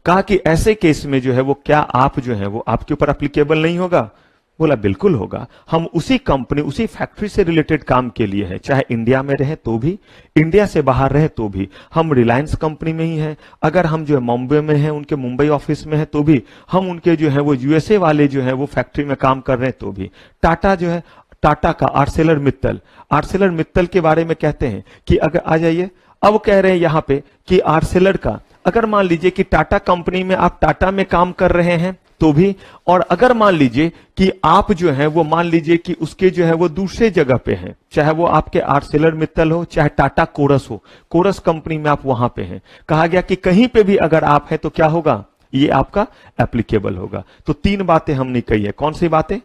कहा कि ऐसे केस में जो है वो क्या आप जो है वो आपके ऊपर एप्लीकेबल नहीं होगा? बोला बिल्कुल होगा। हम उसी कंपनी, उसी फैक्ट्री से रिलेटेड काम के लिए है, चाहे इंडिया में रहे तो भी, इंडिया से बाहर रहे तो भी। हम रिलायंस कंपनी में ही हैं, अगर हम जो है मुंबई में हैं, उनके मुंबई ऑफिस में है तो भी, हम उनके जो है वो यूएसए वाले जो है वो फैक्ट्री में काम कर रहे हैं तो भी। टाटा जो है, टाटा का आर्सेलर मित्तल के बारे में कहते हैं कि अगर आ जाइए, अब कह रहे हैं यहां पे कि आर्सेलर का, अगर मान लीजिए कि टाटा कंपनी में आप टाटा में काम कर रहे हैं तो भी, और अगर मान लीजिए कि आप जो है वो मान लीजिए कि उसके जो है वो दूसरे जगह पे हैं, चाहे वो आपके आर्सेलर मित्तल हो, चाहे टाटा कोरस हो, कोरस कंपनी में आप वहां पे हैं, कहा गया कि कहीं पे भी अगर आप हैं तो क्या होगा? ये आपका एप्लीकेबल होगा। तो 3 बातें हमने कही है। कौन सी बातें?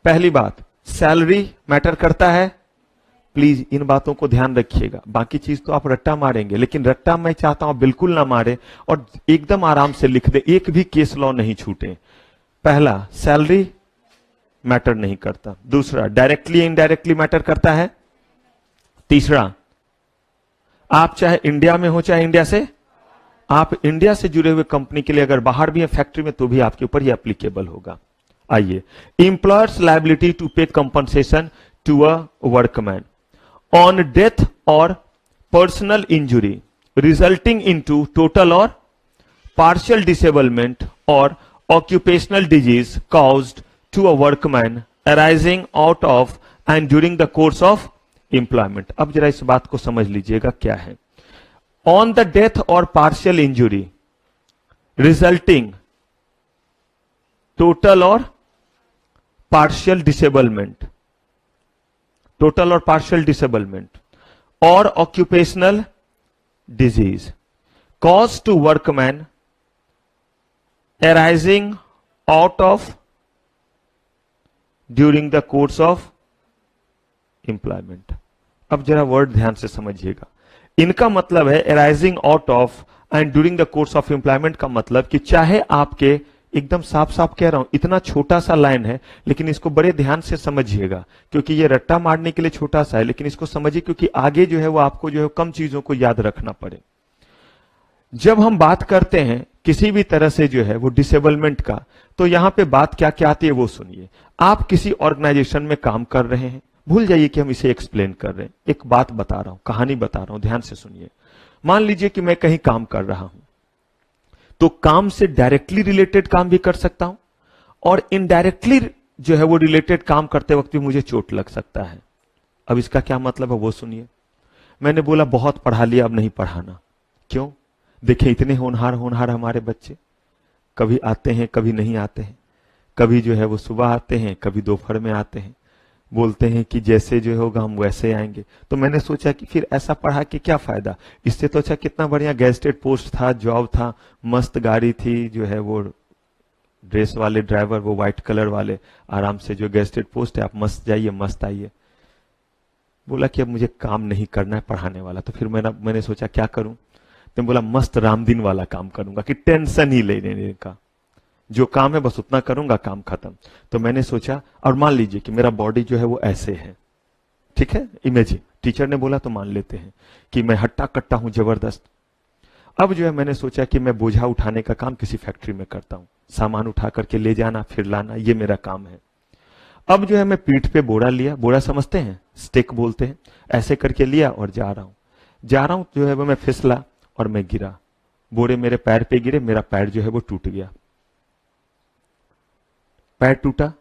पहली बात, सैलरी मैटर करता है। प्लीज इन बातों को ध्यान रखिएगा, बाकी चीज तो आप रट्टा मारेंगे, लेकिन रट्टा मैं चाहता हूं बिल्कुल ना मारे और एकदम आराम से लिख दे, एक भी केस लॉ नहीं छूटे। पहला, सैलरी मैटर नहीं करता। दूसरा, डायरेक्टली इनडायरेक्टली मैटर करता है। तीसरा, आप चाहे इंडिया में हो चाहे इंडिया से, आप इंडिया से जुड़े हुए कंपनी के लिए अगर बाहर भी है फैक्ट्री में तो भी आपके ऊपर ये एप्लीकेबल होगा। आइए, employers liability to pay compensation to a workman on death or personal injury resulting into total or partial disablement or occupational disease caused to a workman arising out of and during the course of employment। अब जरा इस बात को समझ लीजिएगा क्या है। On the death or partial injury resulting total or partial disablement, total और पार्शियल डिसेबलमेंट और occupational disease cause to workman arising out of during the course of employment. अब जरा वर्ड ध्यान से समझिएगा, इनका मतलब है arising out of and during the course of employment का मतलब कि चाहे आपके, एकदम साफ साफ कह रहा हूं, इतना छोटा सा लाइन है लेकिन इसको बड़े ध्यान से समझिएगा, क्योंकि ये रट्टा मारने के लिए छोटा सा है, लेकिन इसको समझिए क्योंकि आगे जो है वो आपको जो है कम चीजों को याद रखना पड़े। जब हम बात करते हैं किसी भी तरह से जो है वो डिसेबलमेंट का, तो यहां पे बात क्या क्या आती है वो सुनिए। आप किसी ऑर्गेनाइजेशन में काम कर रहे हैं, भूल जाइए कि हम इसे एक्सप्लेन कर रहे हैं, एक बात बता रहा हूं, कहानी बता रहा हूं, ध्यान से सुनिए। मान लीजिए कि मैं कहीं काम कर रहा हूं, तो काम से डायरेक्टली रिलेटेड काम भी कर सकता हूं और इनडायरेक्टली जो है वो रिलेटेड काम करते वक्त भी मुझे चोट लग सकता है। अब इसका क्या मतलब है वो सुनिए। मैंने बोला बहुत पढ़ा लिया, अब नहीं पढ़ाना। क्यों? देखिए इतने होनहार हमारे बच्चे, कभी आते हैं कभी नहीं आते हैं, कभी जो है वो सुबह आते हैं कभी दोपहर में आते हैं, बोलते हैं कि जैसे जो होगा हम वैसे आएंगे। तो मैंने सोचा कि फिर ऐसा पढ़ा के क्या फायदा, इससे तो अच्छा कितना बढ़िया गेस्टेड पोस्ट था, जॉब था, मस्त गाड़ी थी, जो है वो ड्रेस वाले ड्राइवर, वो व्हाइट कलर वाले, आराम से जो गेस्टेड पोस्ट है, आप मस्त जाइए मस्त आइए। बोला कि अब मुझे काम नहीं करना है पढ़ाने वाला, तो फिर मैंने सोचा क्या करूं, तो बोला मस्त रामदीन वाला काम करूंगा कि टेंशन ही लेने का, जो काम है बस उतना करूंगा, काम खत्म। तो मैंने सोचा, और मान लीजिए कि मेरा बॉडी जो है वो ऐसे है, ठीक है, इमेजिन, टीचर ने बोला तो मान लेते हैं कि मैं हट्टा कट्टा हूं जबरदस्त। अब जो है मैंने सोचा कि मैं बोझा उठाने का काम किसी फैक्ट्री में करता हूं, सामान उठा करके ले जाना फिर लाना, ये मेरा काम है। अब जो है मैं पीठ पे बोरा लिया, बोरा समझते हैं, स्टिक बोलते हैं, ऐसे करके लिया और जा रहा हूं जो है वो मैं फिसला और मैं गिरा, बोरे मेरे पैर पे गिरे, मेरा पैर जो है वो टूट गया, पैर टूटा।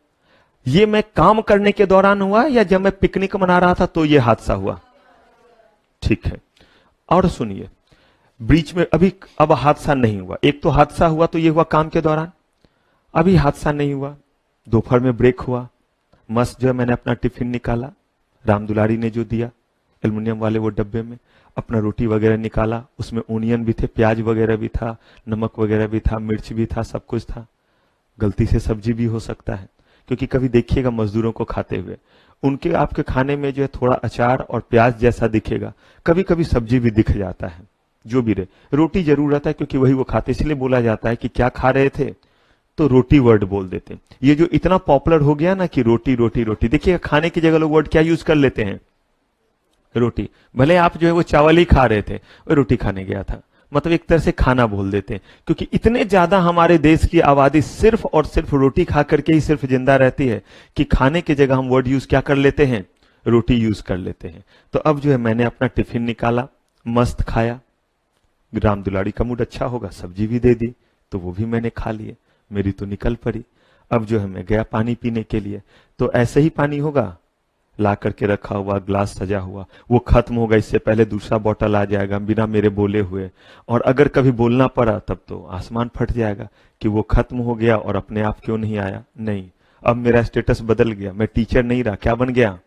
ये मैं काम करने के दौरान हुआ या जब मैं पिकनिक मना रहा था तो ये हादसा हुआ? ठीक है, और सुनिए, बीच में अब हादसा नहीं हुआ, एक तो हादसा हुआ तो ये हुआ काम के दौरान, अभी हादसा नहीं हुआ, दोपहर में ब्रेक हुआ, मस्त जो है मैंने अपना टिफिन निकाला, राम दुलारी ने जो दिया एल्युमिनियम वाले वो डब्बे में, अपना रोटी वगैरह निकाला, उसमें ओनियन भी थे, प्याज वगैरह भी था, नमक वगैरह भी था, मिर्च भी था, सब कुछ था। गलती से सब्जी भी हो सकता है, क्योंकि कभी देखिएगा मजदूरों को खाते हुए उनके आपके खाने में जो है थोड़ा अचार और प्याज जैसा दिखेगा, कभी कभी सब्जी भी दिख जाता है। जो भी रहे, रोटी जरूर रहता है क्योंकि वही वो खाते, इसलिए बोला जाता है कि क्या खा रहे थे, तो रोटी वर्ड बोल देते। ये जो इतना पॉपुलर हो गया ना कि रोटी रोटी रोटी, देखिए खाने की जगह लोग वर्ड क्या यूज कर लेते हैं, रोटी। भले आप जो है वो चावल ही खा रहे थे, वो रोटी खाने गया था, मतलब एक तरह से खाना बोल देते हैं, क्योंकि इतने ज्यादा हमारे देश की आबादी सिर्फ और सिर्फ रोटी खा करके ही सिर्फ जिंदा रहती है कि खाने की जगह हम वर्ड यूज क्या कर लेते हैं, रोटी यूज कर लेते हैं। तो अब जो है मैंने अपना टिफिन निकाला, मस्त खाया, राम दुलारी का मूड अच्छा होगा, सब्जी भी दे दी तो वो भी मैंने खा लिए, मेरी तो निकल पड़ी। अब जो है मैं गया पानी पीने के लिए, तो ऐसे ही पानी होगा, ला करके रखा हुआ ग्लास सजा हुआ, वो खत्म होगा इससे पहले दूसरा बोतल आ जाएगा बिना मेरे बोले हुए, और अगर कभी बोलना पड़ा तब तो आसमान फट जाएगा कि वो खत्म हो गया और अपने आप क्यों नहीं आया। नहीं, अब मेरा स्टेटस बदल गया, मैं टीचर नहीं रहा, क्या बन गया,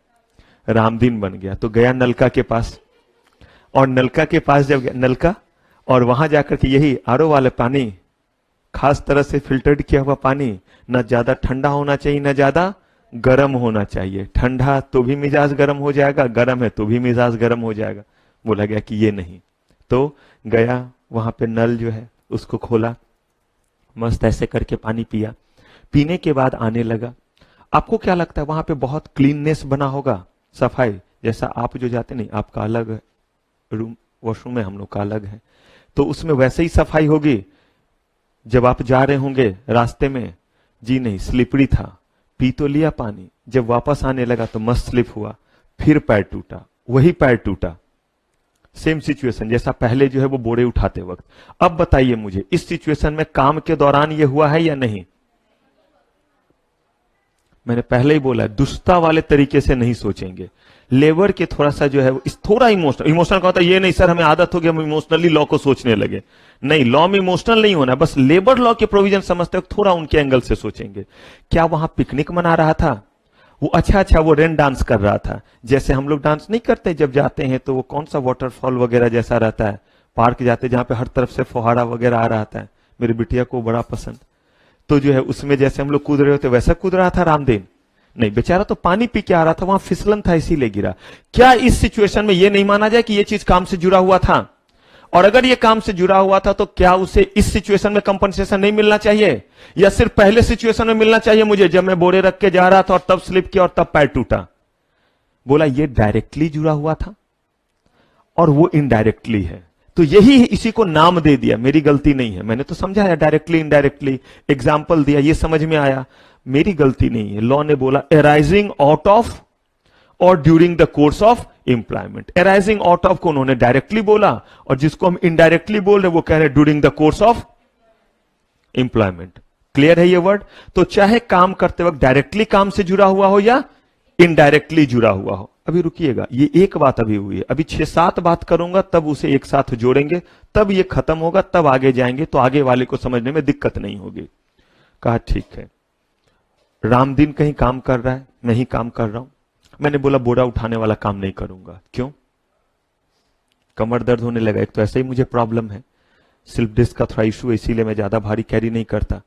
रामदीन बन गया। तो गया नलका के पास, और नलका के पास जब गया, नलका, और वहां जाकर के यही आरओ वाले पानी, खास तरह से फिल्टर्ड किया हुआ पानी, न ज्यादा ठंडा होना चाहिए न ज्यादा गर्म होना चाहिए, ठंडा तो भी मिजाज गर्म हो जाएगा, गर्म है तो भी मिजाज गर्म हो जाएगा। बोला गया कि ये नहीं, तो गया वहां पे नल जो है उसको खोला, मस्त ऐसे करके पानी पिया। पीने के बाद आने लगा, आपको क्या लगता है वहां पे बहुत क्लीननेस बना होगा, सफाई, जैसा आप जो जाते नहीं, आपका अलग रूम वॉशरूम है, हम लोग का अलग है, तो उसमें वैसे ही सफाई होगी जब आप जा रहे होंगे रास्ते में? जी नहीं, स्लिपरी था, पी तो लिया पानी, जब वापस आने लगा तो मस्त स्लिप हुआ, फिर पैर टूटा, वही पैर टूटा, सेम सिचुएशन जैसा पहले जो है वो बोरे उठाते वक्त। अब बताइए मुझे, इस सिचुएशन में काम के दौरान ये हुआ है या नहीं? मैंने पहले ही बोला, दुष्टता वाले तरीके से नहीं सोचेंगे, लेबर के थोड़ा सा जो है इस थोड़ा इमोशनल का होता है, ये नहीं सर हमें आदत हो गई हम इमोशनली लॉ को सोचने लगे, नहीं, लॉ में इमोशनल नहीं होना, बस लेबर लॉ के प्रोविजन समझते हो थोड़ा उनके एंगल से सोचेंगे। क्या वहां पिकनिक मना रहा था वो? अच्छा वो रेन डांस कर रहा था, जैसे हम लोग डांस नहीं करते जब जाते हैं तो वो कौन सा वाटरफॉल वगैरह जैसा रहता है, पार्क जाते जहां पे हर तरफ से फुहारा वगैरह आ रहा था, मेरी बिटिया को बड़ा पसंद, तो जो है उसमें जैसे हम लोग कूद रहे होते वैसा कूद रहा था रामदेव? नहीं, बेचारा तो पानी पी के आ रहा था, वहां फिसलन था इसीलिए गिरा। क्या इस सिचुएशन में यह नहीं माना जाए कि यह चीज काम से जुड़ा हुआ था? और अगर यह काम से जुड़ा हुआ था तो क्या उसे इस सिचुएशन में कंपनसेशन नहीं मिलना चाहिए, या सिर्फ पहले सिचुएशन में मिलना चाहिए मुझे जब मैं बोरे रख के जा रहा था और तब स्लिप किया और तब पैर टूटा? बोला यह डायरेक्टली जुड़ा हुआ था और वो इनडायरेक्टली है, तो यही इसी को नाम दे दिया, मेरी गलती नहीं है, मैंने तो समझाया डायरेक्टली इनडायरेक्टली, एग्जाम्पल दिया, ये समझ में आया, मेरी गलती नहीं है। लॉ ने बोला अराइजिंग आउट ऑफ और during the course of employment. Arising out of को उन्होंने डायरेक्टली बोला, और जिसको हम इनडायरेक्टली बोल रहे वो कह रहे during the course of employment. Clear है ये वर्ड? तो चाहे काम करते वक्त डायरेक्टली काम से जुड़ा हुआ हो या इनडायरेक्टली जुड़ा हुआ हो। अभी रुकिएगा, ये एक बात अभी हुई है, अभी 6-7 बात करूंगा तब उसे एक साथ जोड़ेंगे, तब ये खत्म होगा, तब आगे जाएंगे, तो आगे वाले को समझने में दिक्कत नहीं होगी। कहा ठीक है, रामदीन कहीं काम कर रहा है, मैं ही काम कर रहा हूं। मैंने बोला बोरा उठाने वाला काम नहीं करूंगा। क्यों? कमर दर्द होने लगा, एक तो ऐसे ही मुझे प्रॉब्लम है, स्लिप डिस्क का थोड़ा इशू है, इसीलिए मैं ज्यादा भारी कैरी नहीं करता,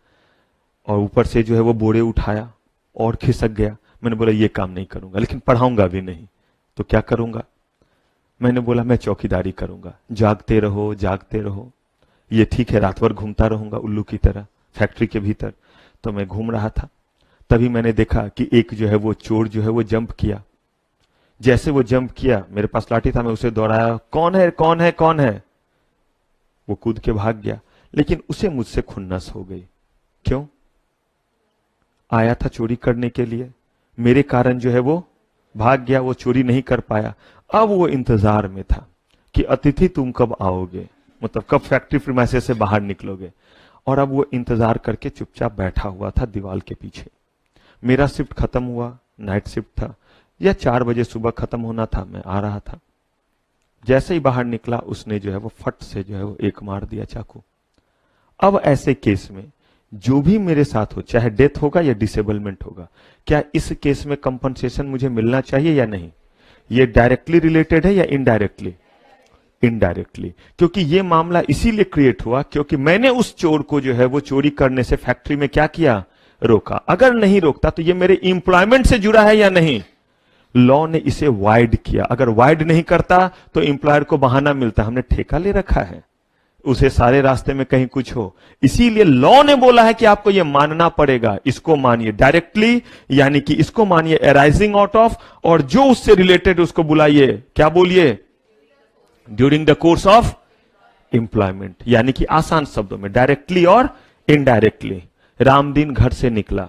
और ऊपर से जो है वो बोरे उठाया और खिसक गया। मैंने बोला ये काम नहीं करूंगा, लेकिन पढ़ाऊंगा भी नहीं, तो क्या करूंगा? मैंने बोला मैं चौकीदारी करूंगा, जागते रहो जागते रहो। ये ठीक है, रात भर घूमता रहूंगा उल्लू की तरह फैक्ट्री के भीतर। तो मैं घूम रहा था, तभी मैंने देखा कि एक जो है वो चोर जो है वो जंप किया। जैसे वो जंप किया, मेरे पास लाठी था, मैं उसे दौड़ाया, कौन है कौन है कौन है? वो कूद के भाग गया, लेकिन उसे मुझसे खुन्नस हो गई। क्यों? आया था चोरी करने के लिए, मेरे कारण जो है वो भाग गया, वो चोरी नहीं कर पाया। अब वो इंतजार में था कि अतिथि तुम कब आओगे, मतलब कब फैक्ट्री प्रीमाइसेस से बाहर निकलोगे, और अब वो इंतजार करके चुपचाप बैठा हुआ था दीवार के पीछे। मेरा शिफ्ट खत्म हुआ, नाइट शिफ्ट था, या 4 बजे सुबह खत्म होना था, मैं आ रहा था। जैसे ही बाहर निकला, उसने जो है वो फट से जो है वो एक मार दिया चाकू। अब ऐसे केस में जो भी मेरे साथ हो, चाहे डेथ होगा या डिसेबलमेंट होगा, क्या इस केस में कंपनसेशन मुझे मिलना चाहिए या नहीं? ये डायरेक्टली रिलेटेड है या इनडायरेक्टली? इनडायरेक्टली, क्योंकि ये मामला इसीलिए क्रिएट हुआ क्योंकि मैंने उस चोर को जो है वो चोरी करने से फैक्ट्री में क्या किया? रोका। अगर नहीं रोकता तो ये मेरे एम्प्लॉयमेंट से जुड़ा है या नहीं? लॉ ने इसे वाइड किया। अगर वाइड नहीं करता तो एम्प्लॉयर को बहाना मिलता, हमने ठेका ले रखा है, उसे सारे रास्ते में कहीं कुछ हो। इसीलिए लॉ ने बोला है कि आपको यह मानना पड़ेगा। इसको मानिए डायरेक्टली, यानी कि इसको मानिए अराइजिंग आउट ऑफ, और जो उससे रिलेटेड उसको बुलाइए, क्या बोलिए? During the course of employment, यानी कि आसान शब्दों में डायरेक्टली और इनडायरेक्टली। रामदीन घर से निकला,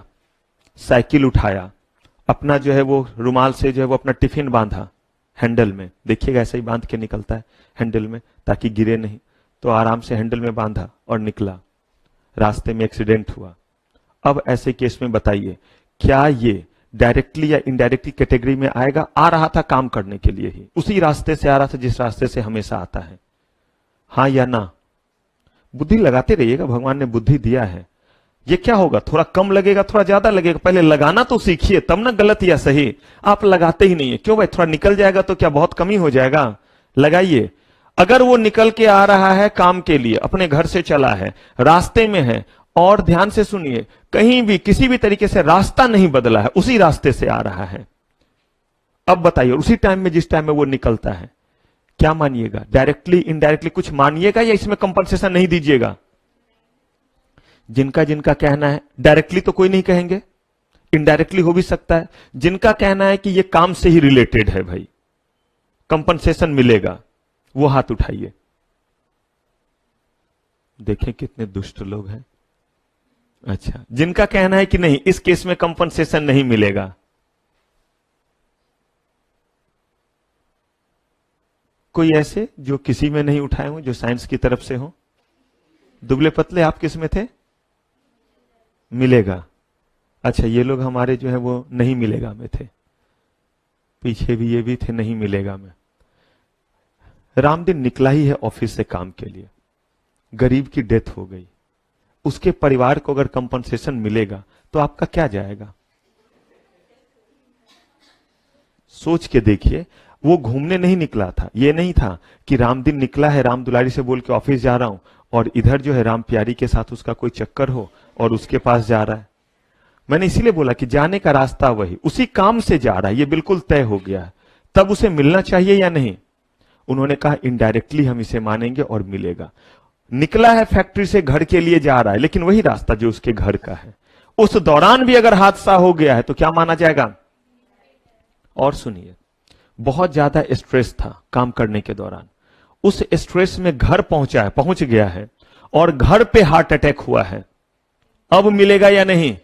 साइकिल उठाया, अपना जो है वो रुमाल से जो है वो अपना टिफिन बांधा हैंडल में, देखिएगा ऐसे ही बांध के निकलता है हैंडल में ताकि गिरे नहीं, तो आराम से हैंडल में बांधा और निकला। रास्ते में एक्सीडेंट हुआ। अब ऐसे केस में बताइए, क्या ये डायरेक्टली या इनडायरेक्टली कैटेगरी में आएगा? आ रहा था काम करने के लिए ही, उसी रास्ते से आ रहा था जिस रास्ते से हमेशा आता है, हाँ या ना? बुद्धि लगाते रहिएगा, भगवान ने बुद्धि दिया है। ये क्या होगा? थोड़ा कम लगेगा, थोड़ा ज्यादा लगेगा, पहले लगाना तो सीखिए, तब ना गलत या सही। आप लगाते ही नहीं है, क्यों भाई? थोड़ा निकल जाएगा तो क्या बहुत कमी हो जाएगा? लगाइए। अगर वो निकल के आ रहा है काम के लिए, अपने घर से चला है, रास्ते में है, और ध्यान से सुनिए, कहीं भी किसी भी तरीके से रास्ता नहीं बदला है, उसी रास्ते से आ रहा है। अब बताइए, उसी टाइम में जिस टाइम में वो निकलता है, क्या मानिएगा? डायरेक्टली इनडायरेक्टली कुछ मानिएगा या इसमें कंपनसेशन नहीं दीजिएगा? जिनका जिनका कहना है, डायरेक्टली तो कोई नहीं कहेंगे, इनडायरेक्टली हो भी सकता है। जिनका कहना है कि ये काम से ही रिलेटेड है भाई, कंपनसेशन मिलेगा, वो हाथ उठाइए। देखें कितने दुष्ट लोग हैं। अच्छा, जिनका कहना है कि नहीं, इस केस में कंपनसेशन नहीं मिलेगा, कोई ऐसे जो किसी में नहीं उठाए हो, जो साइंस की तरफ से हो? दुबले पतले आप किस में थे? मिलेगा। अच्छा, ये लोग हमारे जो है वो नहीं मिलेगा में थे, पीछे भी ये भी थे नहीं मिलेगा में। रामदीन निकला ही है ऑफिस से काम के लिए, गरीब की डेथ हो गई, उसके परिवार को अगर कंपनसेशन मिलेगा तो आपका क्या जाएगा? सोच के देखिए, वो घूमने नहीं निकला था। ये नहीं था कि रामदीन निकला है, राम दुलारी से बोल के ऑफिस जा रहा हूं, और इधर जो है राम प्यारी के साथ उसका कोई चक्कर हो और उसके पास जा रहा है। मैंने इसीलिए बोला कि जाने का रास्ता वही, उसी काम से जा रहा है, ये बिल्कुल तय हो गया है, तब उसे मिलना चाहिए या नहीं? उन्होंने कहा इनडायरेक्टली हम इसे मानेंगे और मिलेगा। निकला है फैक्ट्री से, घर के लिए जा रहा है, लेकिन वही रास्ता जो उसके घर का है, उस दौरान भी अगर हादसा हो गया है तो क्या माना जाएगा? और सुनिए, बहुत ज्यादा स्ट्रेस था काम करने के दौरान, उस स्ट्रेस में घर पहुंच गया है, और घर पे हार्ट अटैक हुआ है, अब मिलेगा या नहीं?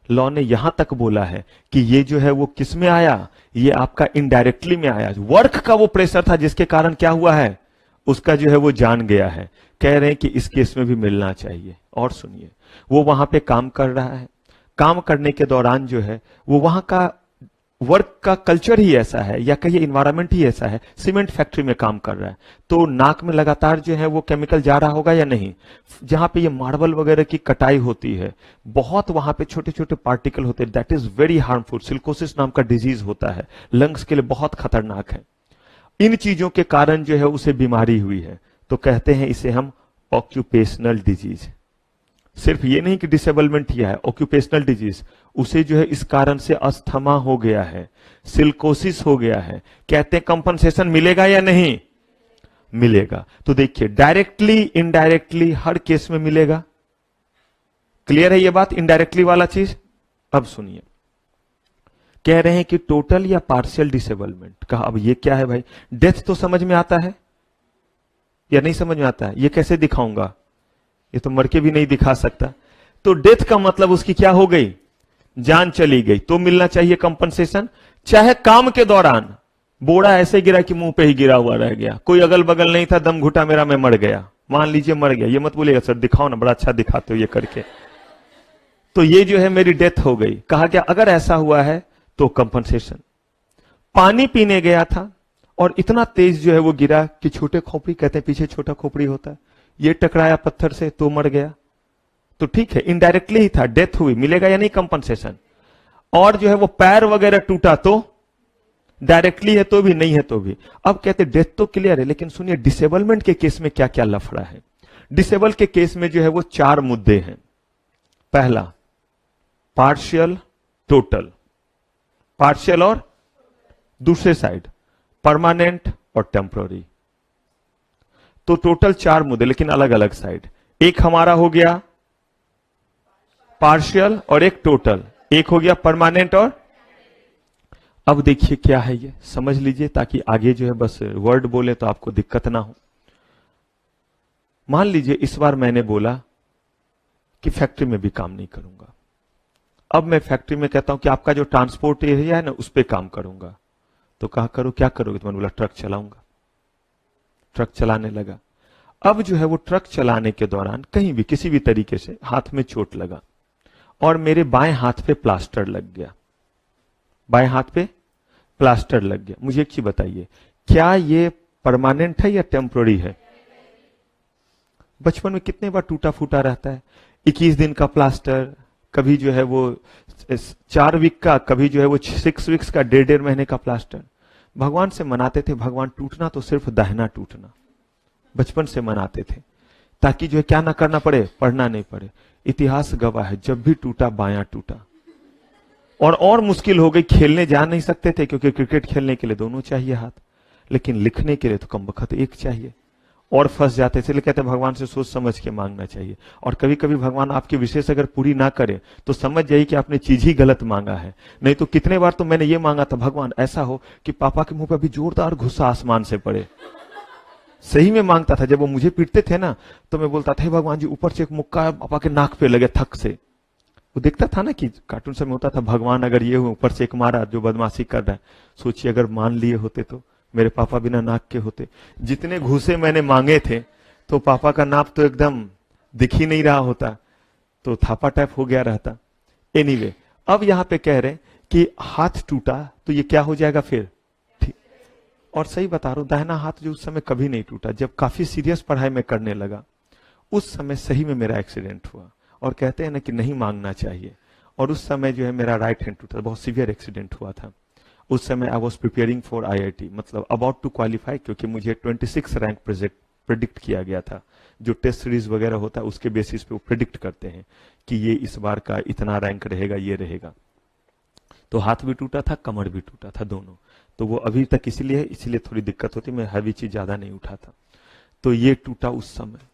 लॉ ने यहां तक बोला है कि ये जो है वो किस में आया? ये आपका इनडायरेक्टली में आया। वर्क का वो प्रेशर था जिसके कारण क्या हुआ है, उसका जो है वो जान गया है। कह रहे हैं कि इस केस में भी मिलना चाहिए। और सुनिए, वो वहां पे काम कर रहा है, काम करने के दौरान जो है वो वहां का वर्क का कल्चर ही ऐसा है, या कहिए इन्वायरमेंट ही ऐसा है, सीमेंट फैक्ट्री में काम कर रहा है, तो नाक में लगातार जो है वो केमिकल जा रहा होगा या नहीं? जहां पे ये मार्बल वगैरह की कटाई होती है, बहुत वहां पे छोटे छोटे पार्टिकल होते हैं, that is very harmful. Silicosis नाम का डिजीज होता है, लंग्स के लिए बहुत खतरनाक है। इन चीजों के कारण जो है उसे बीमारी हुई है, तो कहते हैं इसे हम ऑक्यूपेशनल डिजीज। सिर्फ ये नहीं कि डिसेबलमेंट किया है, ऑक्यूपेशनल डिजीज, उसे जो है इस कारण से अस्थमा हो गया है, सिलिकोसिस हो गया है। कहते हैं कंपनसेशन मिलेगा या नहीं? मिलेगा। तो देखिए, डायरेक्टली इनडायरेक्टली हर केस में मिलेगा। क्लियर है ये बात, इनडायरेक्टली वाला चीज? अब सुनिए, कह रहे हैं कि टोटल या पार्शियल डिसेबलमेंट। कहा अब ये क्या है भाई? डेथ तो समझ में आता है या नहीं समझ में आता है? ये कैसे दिखाऊंगा, ये तो मर के भी नहीं दिखा सकता। तो डेथ का मतलब उसकी क्या हो गई? जान चली गई, तो मिलना चाहिए कंपनसेशन। चाहे काम के दौरान बोड़ा ऐसे गिरा कि मुंह पे ही गिरा हुआ रह गया, कोई अगल बगल नहीं था, दम घुटा मेरा, मैं मर गया, मान लीजिए मर गया, ये मत बोलिएगा सर दिखाओ ना, बड़ा अच्छा दिखाते हो ये करके, तो ये जो है मेरी डेथ हो गई। कहा क्या अगर ऐसा हुआ है तो कंपनसेशन। पानी पीने गया था और इतना तेज जो है वो गिरा कि छोटे खोपड़ी, कहते हैं पीछे छोटा खोपड़ी होता है, ये टकराया पत्थर से तो मर गया, तो ठीक है, इनडायरेक्टली ही था, डेथ हुई, मिलेगा या नहीं कंपनसेशन। और जो है वो पैर वगैरह टूटा तो डायरेक्टली है तो भी, नहीं है तो भी। अब कहते डेथ तो क्लियर है, लेकिन सुनिए डिसेबलमेंट के केस में क्या क्या लफड़ा है। डिसेबल के केस में जो है वो 4 मुद्दे हैं। पहला, पार्शियल, टोटल, पार्शियल और दूसरे साइड परमानेंट और टेम्पररी। तो टोटल 4 मुद्दे, लेकिन अलग अलग साइड। एक हमारा हो गया पार्शियल और एक टोटल, एक हो गया परमानेंट और। अब देखिए क्या है ये, समझ लीजिए ताकि आगे जो है बस वर्ड बोले तो आपको दिक्कत ना हो। मान लीजिए इस बार मैंने बोला कि फैक्ट्री में भी काम नहीं करूंगा। अब मैं फैक्ट्री में कहता हूं कि आपका जो ट्रांसपोर्ट एरिया है ना उस पर काम करूंगा। तो कहा करो, क्या करोगे? तो मैंने बोला ट्रक चलाऊंगा। ट्रक चलाने लगा। अब जो है वो ट्रक चलाने के दौरान कहीं भी किसी भी तरीके से हाथ में चोट लगा और मेरे बाएं हाथ पे प्लास्टर लग गया। बाएं हाथ पे प्लास्टर लग गया। मुझे एक चीज बताइए, क्या ये परमानेंट है या टेम्पररी है? बचपन में कितने बार टूटा फूटा रहता है। 21 दिन का प्लास्टर, कभी जो है वो 4 वीक का, कभी जो है वो 6 वीक्स का, 1.5 महीने का प्लास्टर। भगवान से मनाते थे, भगवान टूटना तो सिर्फ दाहिना टूटना, बचपन से मनाते थे ताकि जो है क्या ना करना पड़े, पढ़ना नहीं पड़े। इतिहास गवाह है, जब भी टूटा बायां टूटा। और मुश्किल हो गई, खेलने जा नहीं सकते थे क्योंकि क्रिकेट खेलने के लिए दोनों चाहिए हाथ, लेकिन लिखने के लिए तो कम वक्त एक चाहिए, और फंस जाते थे। कहते भगवान से सोच समझ के मांगना चाहिए। और कभी कभी भगवान आपकी विशेष अगर पूरी ना करे तो समझ जाइए कि आपने चीज ही गलत मांगा है। नहीं तो कितने बार तो मैंने ये मांगा था, भगवान ऐसा हो कि पापा के मुंह पे अभी जोरदार गुस्सा आसमान से पड़े। सही में मांगता था। जब वो मुझे पीटते थे ना तो मैं बोलता था, हे भगवान जी ऊपर से एक मुक्का पापा के नाक पे लगे थक से। वो देखता था ना कि कार्टून सब में होता था, भगवान अगर ये हो ऊपर से एक मारा जो बदमाशी कर रहा है। सोचिए अगर मान लिए होते तो मेरे पापा बिना नाक के होते। जितने घूसे मैंने मांगे थे तो पापा का नाक तो एकदम दिख ही नहीं रहा होता, तो थापा टाइप हो गया रहता। एनीवे, अब यहां पे कह रहे कि हाथ टूटा तो ये क्या हो जाएगा फिर? ठीक। और सही बता रहा हूं, दाहिना हाथ जो उस समय कभी नहीं टूटा। जब काफी सीरियस पढ़ाई में करने लगा उस समय सही में मेरा एक्सीडेंट हुआ। और कहते हैं ना कि नहीं मांगना चाहिए। और उस समय जो है मेरा राइट हैंड टूटा, बहुत सीवियर एक्सीडेंट हुआ था। उस समय I was preparing for IIT, मतलब अबाउट टू क्वालिफाई, क्योंकि मुझे 26 रैंक प्रिडिक्ट किया गया था। जो टेस्ट सीरीज वगैरह होता है उसके बेसिस पे वो प्रिडिक्ट करते हैं कि ये इस बार का इतना रैंक रहेगा, ये रहेगा। तो हाथ भी टूटा था, कमर भी टूटा था, दोनों। तो वो अभी तक इसीलिए थोड़ी दिक्कत होती, मैं हैवी चीज ज्यादा नहीं उठाता। तो ये टूटा उस समय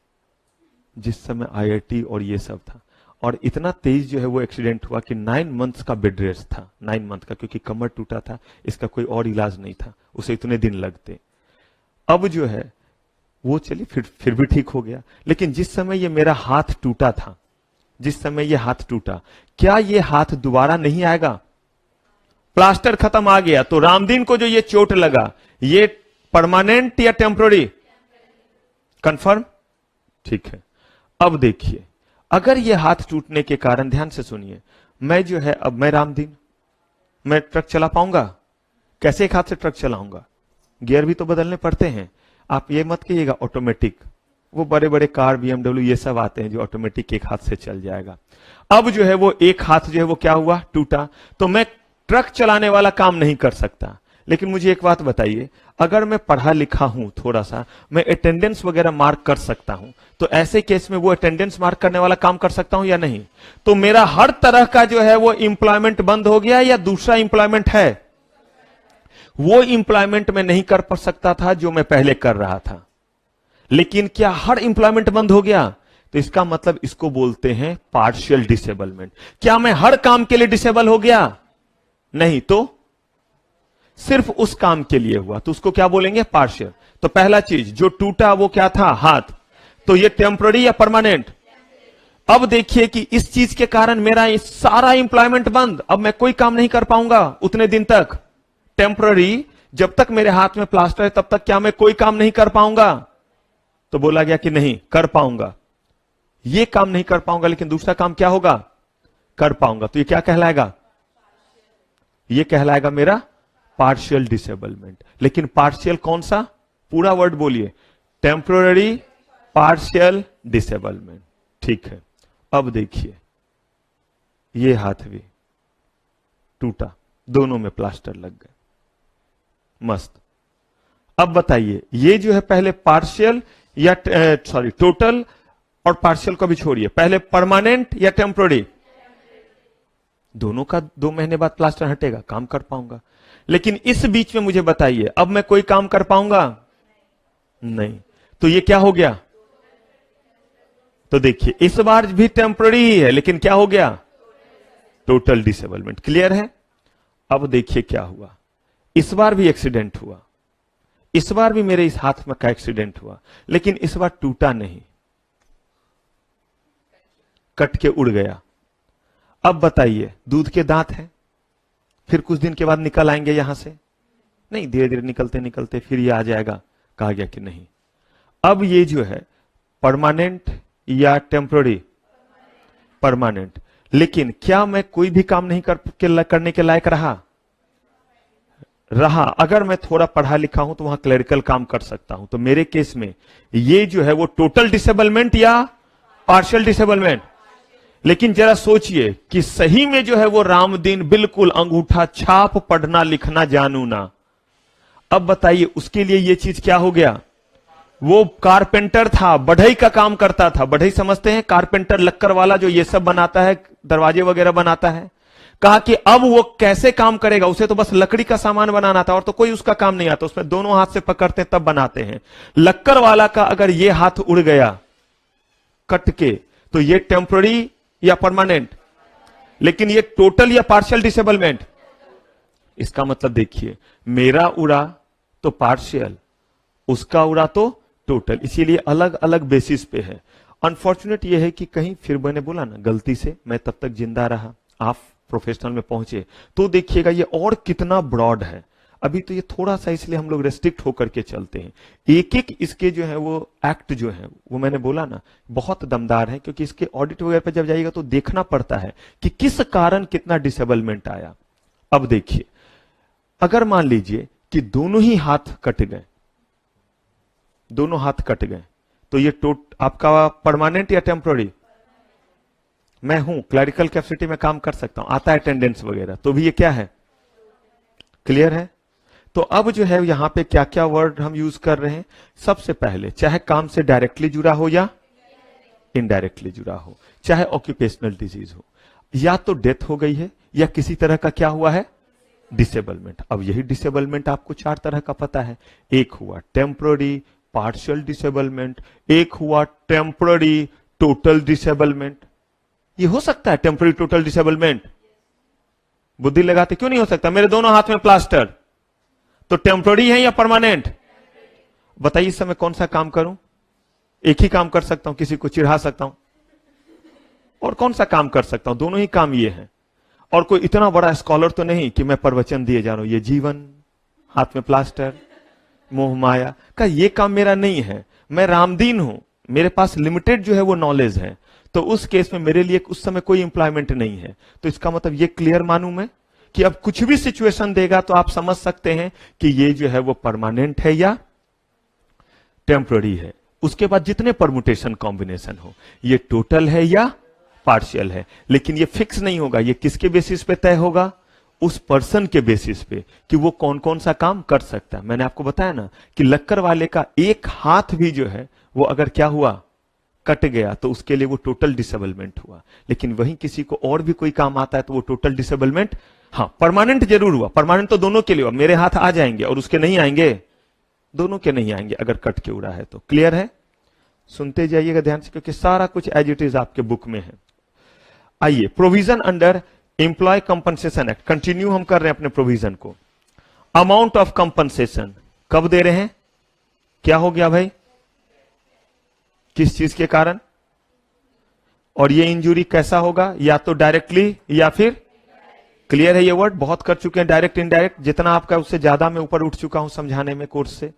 जिस समय IIT और ये सब था। और इतना तेज जो है वो एक्सीडेंट हुआ कि 9 मंथ्स का बेड रेस्ट था, 9 मंथ का, क्योंकि कमर टूटा था, इसका कोई और इलाज नहीं था, उसे इतने दिन लगते। अब जो है वो चलिए फिर भी ठीक हो गया। लेकिन जिस समय ये मेरा हाथ टूटा था, जिस समय ये हाथ टूटा, क्या ये हाथ दोबारा नहीं आएगा? प्लास्टर खत्म आ गया, तो रामदीन को जो ये चोट लगा ये परमानेंट या टेम्पररी? कंफर्म? ठीक है। अब देखिए, अगर ये हाथ टूटने के कारण, ध्यान से सुनिए, मैं जो है अब मैं रामदीन, मैं ट्रक चला पाऊंगा? कैसे एक हाथ से ट्रक चलाऊंगा? गियर भी तो बदलने पड़ते हैं। आप ये मत कहिएगा ऑटोमेटिक, वो बड़े बड़े कार BMW ये सब आते हैं जो ऑटोमेटिक एक हाथ से चल जाएगा। अब जो है वो एक हाथ जो है वो क्या हुआ? टूटा। तो मैं ट्रक चलाने वाला काम नहीं कर सकता। लेकिन मुझे एक बात बताइए, अगर मैं पढ़ा लिखा हूं थोड़ा सा, मैं अटेंडेंस वगैरह मार्क कर सकता हूं, तो ऐसे केस में वो अटेंडेंस मार्क करने वाला काम कर सकता हूं या नहीं? तो मेरा हर तरह का जो है वो एम्प्लॉयमेंट बंद हो गया या दूसरा एम्प्लॉयमेंट है? वो एम्प्लॉयमेंट में नहीं कर पा सकता था जो मैं पहले कर रहा था। लेकिन क्या हर एम्प्लॉयमेंट बंद हो गया? तो इसका मतलब इसको बोलते हैं पार्शियल डिसेबलमेंट। क्या मैं हर काम के लिए डिसेबल हो गया? नहीं, तो सिर्फ उस काम के लिए हुआ, तो उसको क्या बोलेंगे? पार्शियल। तो पहला चीज जो टूटा वो क्या था? हाथ। तो ये टेम्पररी या परमानेंट? अब देखिए कि इस चीज के कारण मेरा सारा एम्प्लॉयमेंट बंद, अब मैं कोई काम नहीं कर पाऊंगा उतने दिन तक। टेम्पररी, जब तक मेरे हाथ में प्लास्टर है तब तक क्या मैं कोई काम नहीं कर पाऊंगा? तो बोला गया कि नहीं कर पाऊंगा, ये काम नहीं कर पाऊंगा, लेकिन दूसरा काम क्या होगा? कर पाऊंगा। तो ये क्या कहलाएगा? ये कहलाएगा मेरा पार्शियल डिसेबलमेंट। लेकिन पार्शियल कौन सा? पूरा वर्ड बोलिए, टेम्पररी पार्शियल डिसेबलमेंट। ठीक है। अब देखिए ये हाथ भी टूटा, दोनों में प्लास्टर लग गए, मस्त। अब बताइए ये जो है पहले पार्शियल या टोटल और पार्शियल को भी छोड़िए, पहले परमानेंट या टेम्पोररी? दोनों का 2 महीने बाद प्लास्टर हटेगा, काम कर पाऊंगा। लेकिन इस बीच में मुझे बताइए अब मैं कोई काम कर पाऊंगा? नहीं। तो ये क्या हो गया? तो देखिए इस बार भी टेम्पोररी ही है, लेकिन क्या हो गया? Total disablement. क्लियर है? अब देखिए क्या हुआ, इस बार भी एक्सीडेंट हुआ, इस बार भी मेरे इस हाथ में का एक्सीडेंट हुआ, लेकिन इस बार टूटा नहीं, कट के उड़ गया। अब बताइए दूध के दांत हैं, फिर कुछ दिन के बाद निकल आएंगे यहां से? नहीं, धीरे धीरे निकलते निकलते फिर ये आ जाएगा। कहा गया कि नहीं। अब ये जो है परमानेंट या टेम्पोररी? परमानेंट। लेकिन क्या मैं कोई भी काम नहीं करने के लायक रहा? अगर मैं थोड़ा पढ़ा लिखा हूं तो वहां क्लरिकल काम कर सकता हूं। तो मेरे केस में ये जो है वो टोटल डिसेबलमेंट या पार्शियल डिसेबलमेंट? लेकिन जरा सोचिए कि सही में जो है वो रामदीन बिल्कुल अंगूठा छाप पढ़ना लिखना जानू ना। अब बताइए उसके लिए ये चीज क्या हो गया? वो कारपेंटर था, बढ़ई का काम करता था। बढ़ई समझते हैं? कारपेंटर, लक्कर वाला जो ये सब बनाता है, दरवाजे वगैरह बनाता है। कहा कि अब वो कैसे काम करेगा, उसे तो बस लकड़ी का सामान बनाना था और तो कोई उसका काम नहीं आता, उसमें दोनों हाथ से पकड़ते तब बनाते हैं। लक्कर वाला का अगर ये हाथ उड़ गया कट के, तो ये टेम्पोररी या परमानेंट? लेकिन ये टोटल या पार्शियल डिसेबलमेंट? इसका मतलब देखिए मेरा उड़ा तो पार्शियल, उसका उड़ा तो टोटल, इसीलिए अलग अलग बेसिस पे है। अनफॉर्चुनेट ये है कि कहीं फिर मैंने बोला ना गलती से मैं तब तक जिंदा रहा, आप प्रोफेशनल में पहुंचे, तो देखिएगा ये और कितना ब्रॉड है। अभी तो ये थोड़ा सा इसलिए हम लोग रेस्ट्रिक्ट होकर के चलते हैं। एक एक इसके जो है वो एक्ट जो है वो मैंने बोला ना बहुत दमदार है, क्योंकि इसके ऑडिट वगैरह पे जब जाइएगा तो देखना पड़ता है कि किस कारण कितना डिसेबलमेंट आया। अब देखिए अगर मान लीजिए कि दोनों ही हाथ कट गए, दोनों हाथ कट गए, तो ये आपका परमानेंट या टेम्पोररी? मैं हूं क्लरिकल कैपेसिटी में काम कर सकता हूं, आता है अटेंडेंस वगैरह, तो भी ये क्या है? क्लियर है? तो अब जो है यहां पे क्या क्या वर्ड हम यूज कर रहे हैं? सबसे पहले चाहे काम से डायरेक्टली जुड़ा हो या इनडायरेक्टली जुड़ा हो, चाहे ऑक्यूपेशनल डिजीज हो, या तो डेथ हो गई है या किसी तरह का क्या हुआ है? डिसेबलमेंट। अब यही डिसेबलमेंट आपको 4 तरह का पता है। एक हुआ टेम्पोररी पार्शियल डिसेबलमेंट, एक हुआ टेम्पोररी टोटल डिसेबलमेंट। ये हो सकता है टेम्पोररी टोटल डिसेबलमेंट? बुद्धि लगाते क्यों नहीं हो सकता? मेरे दोनों हाथ में प्लास्टर, तो टेम्पोररी है या परमानेंट? बताइए इस समय कौन सा काम करूं? एक ही काम कर सकता हूं, किसी को चिढ़ा सकता हूं, और कौन सा काम कर सकता हूं? दोनों ही काम ये हैं। और कोई इतना बड़ा स्कॉलर तो नहीं कि मैं प्रवचन दिए जा रहा हूं, ये जीवन, हाथ में प्लास्टर, मोह माया का ये काम मेरा नहीं है। मैं रामदीन हूं, मेरे पास लिमिटेड जो है वो नॉलेज है, तो उस केस में मेरे लिए उस समय कोई एम्प्लॉयमेंट नहीं है। तो इसका मतलब ये क्लियर मानूं मैं कि अब कुछ भी सिचुएशन देगा तो आप समझ सकते हैं कि ये जो है वो परमानेंट है या टेम्पोररी है। उसके बाद जितने परमुटेशन कॉम्बिनेशन हो, ये टोटल है या पार्शियल है। लेकिन ये फिक्स नहीं होगा, ये किसके बेसिस पे तय होगा? उस पर्सन के बेसिस पे कि वो कौन कौन सा काम कर सकता है। मैंने आपको बताया ना कि लक्कर वाले का एक हाथ भी जो है वो अगर क्या हुआ, कट गया, तो उसके लिए वो टोटल डिसेबलमेंट हुआ। लेकिन वहीं किसी को और भी कोई काम आता है तो वो टोटल डिसेबलमेंट, हाँ परमानेंट जरूर हुआ। परमानेंट तो दोनों के लिए हुआ, मेरे हाथ आ जाएंगे और उसके नहीं आएंगे, दोनों के नहीं आएंगे अगर कट के उड़ा है तो। क्लियर है? सुनते जाइएगा ध्यान से, क्योंकि सारा कुछ एज इट इज आपके बुक में है। आइए, provision under employ compensation act, continue हम कर रहे हैं अपने प्रोविजन को। अमाउंट ऑफ कंपनसेशन कब दे रहे हैं? क्या हो गया भाई? किस चीज के कारण? और ये इंजरी कैसा होगा? या तो डायरेक्टली या फिर, क्लियर है ये वर्ड? बहुत कर चुके हैं डायरेक्ट इनडायरेक्ट, जितना आपका उससे ज्यादा मैं ऊपर उठ चुका हूं समझाने में कोर्स से,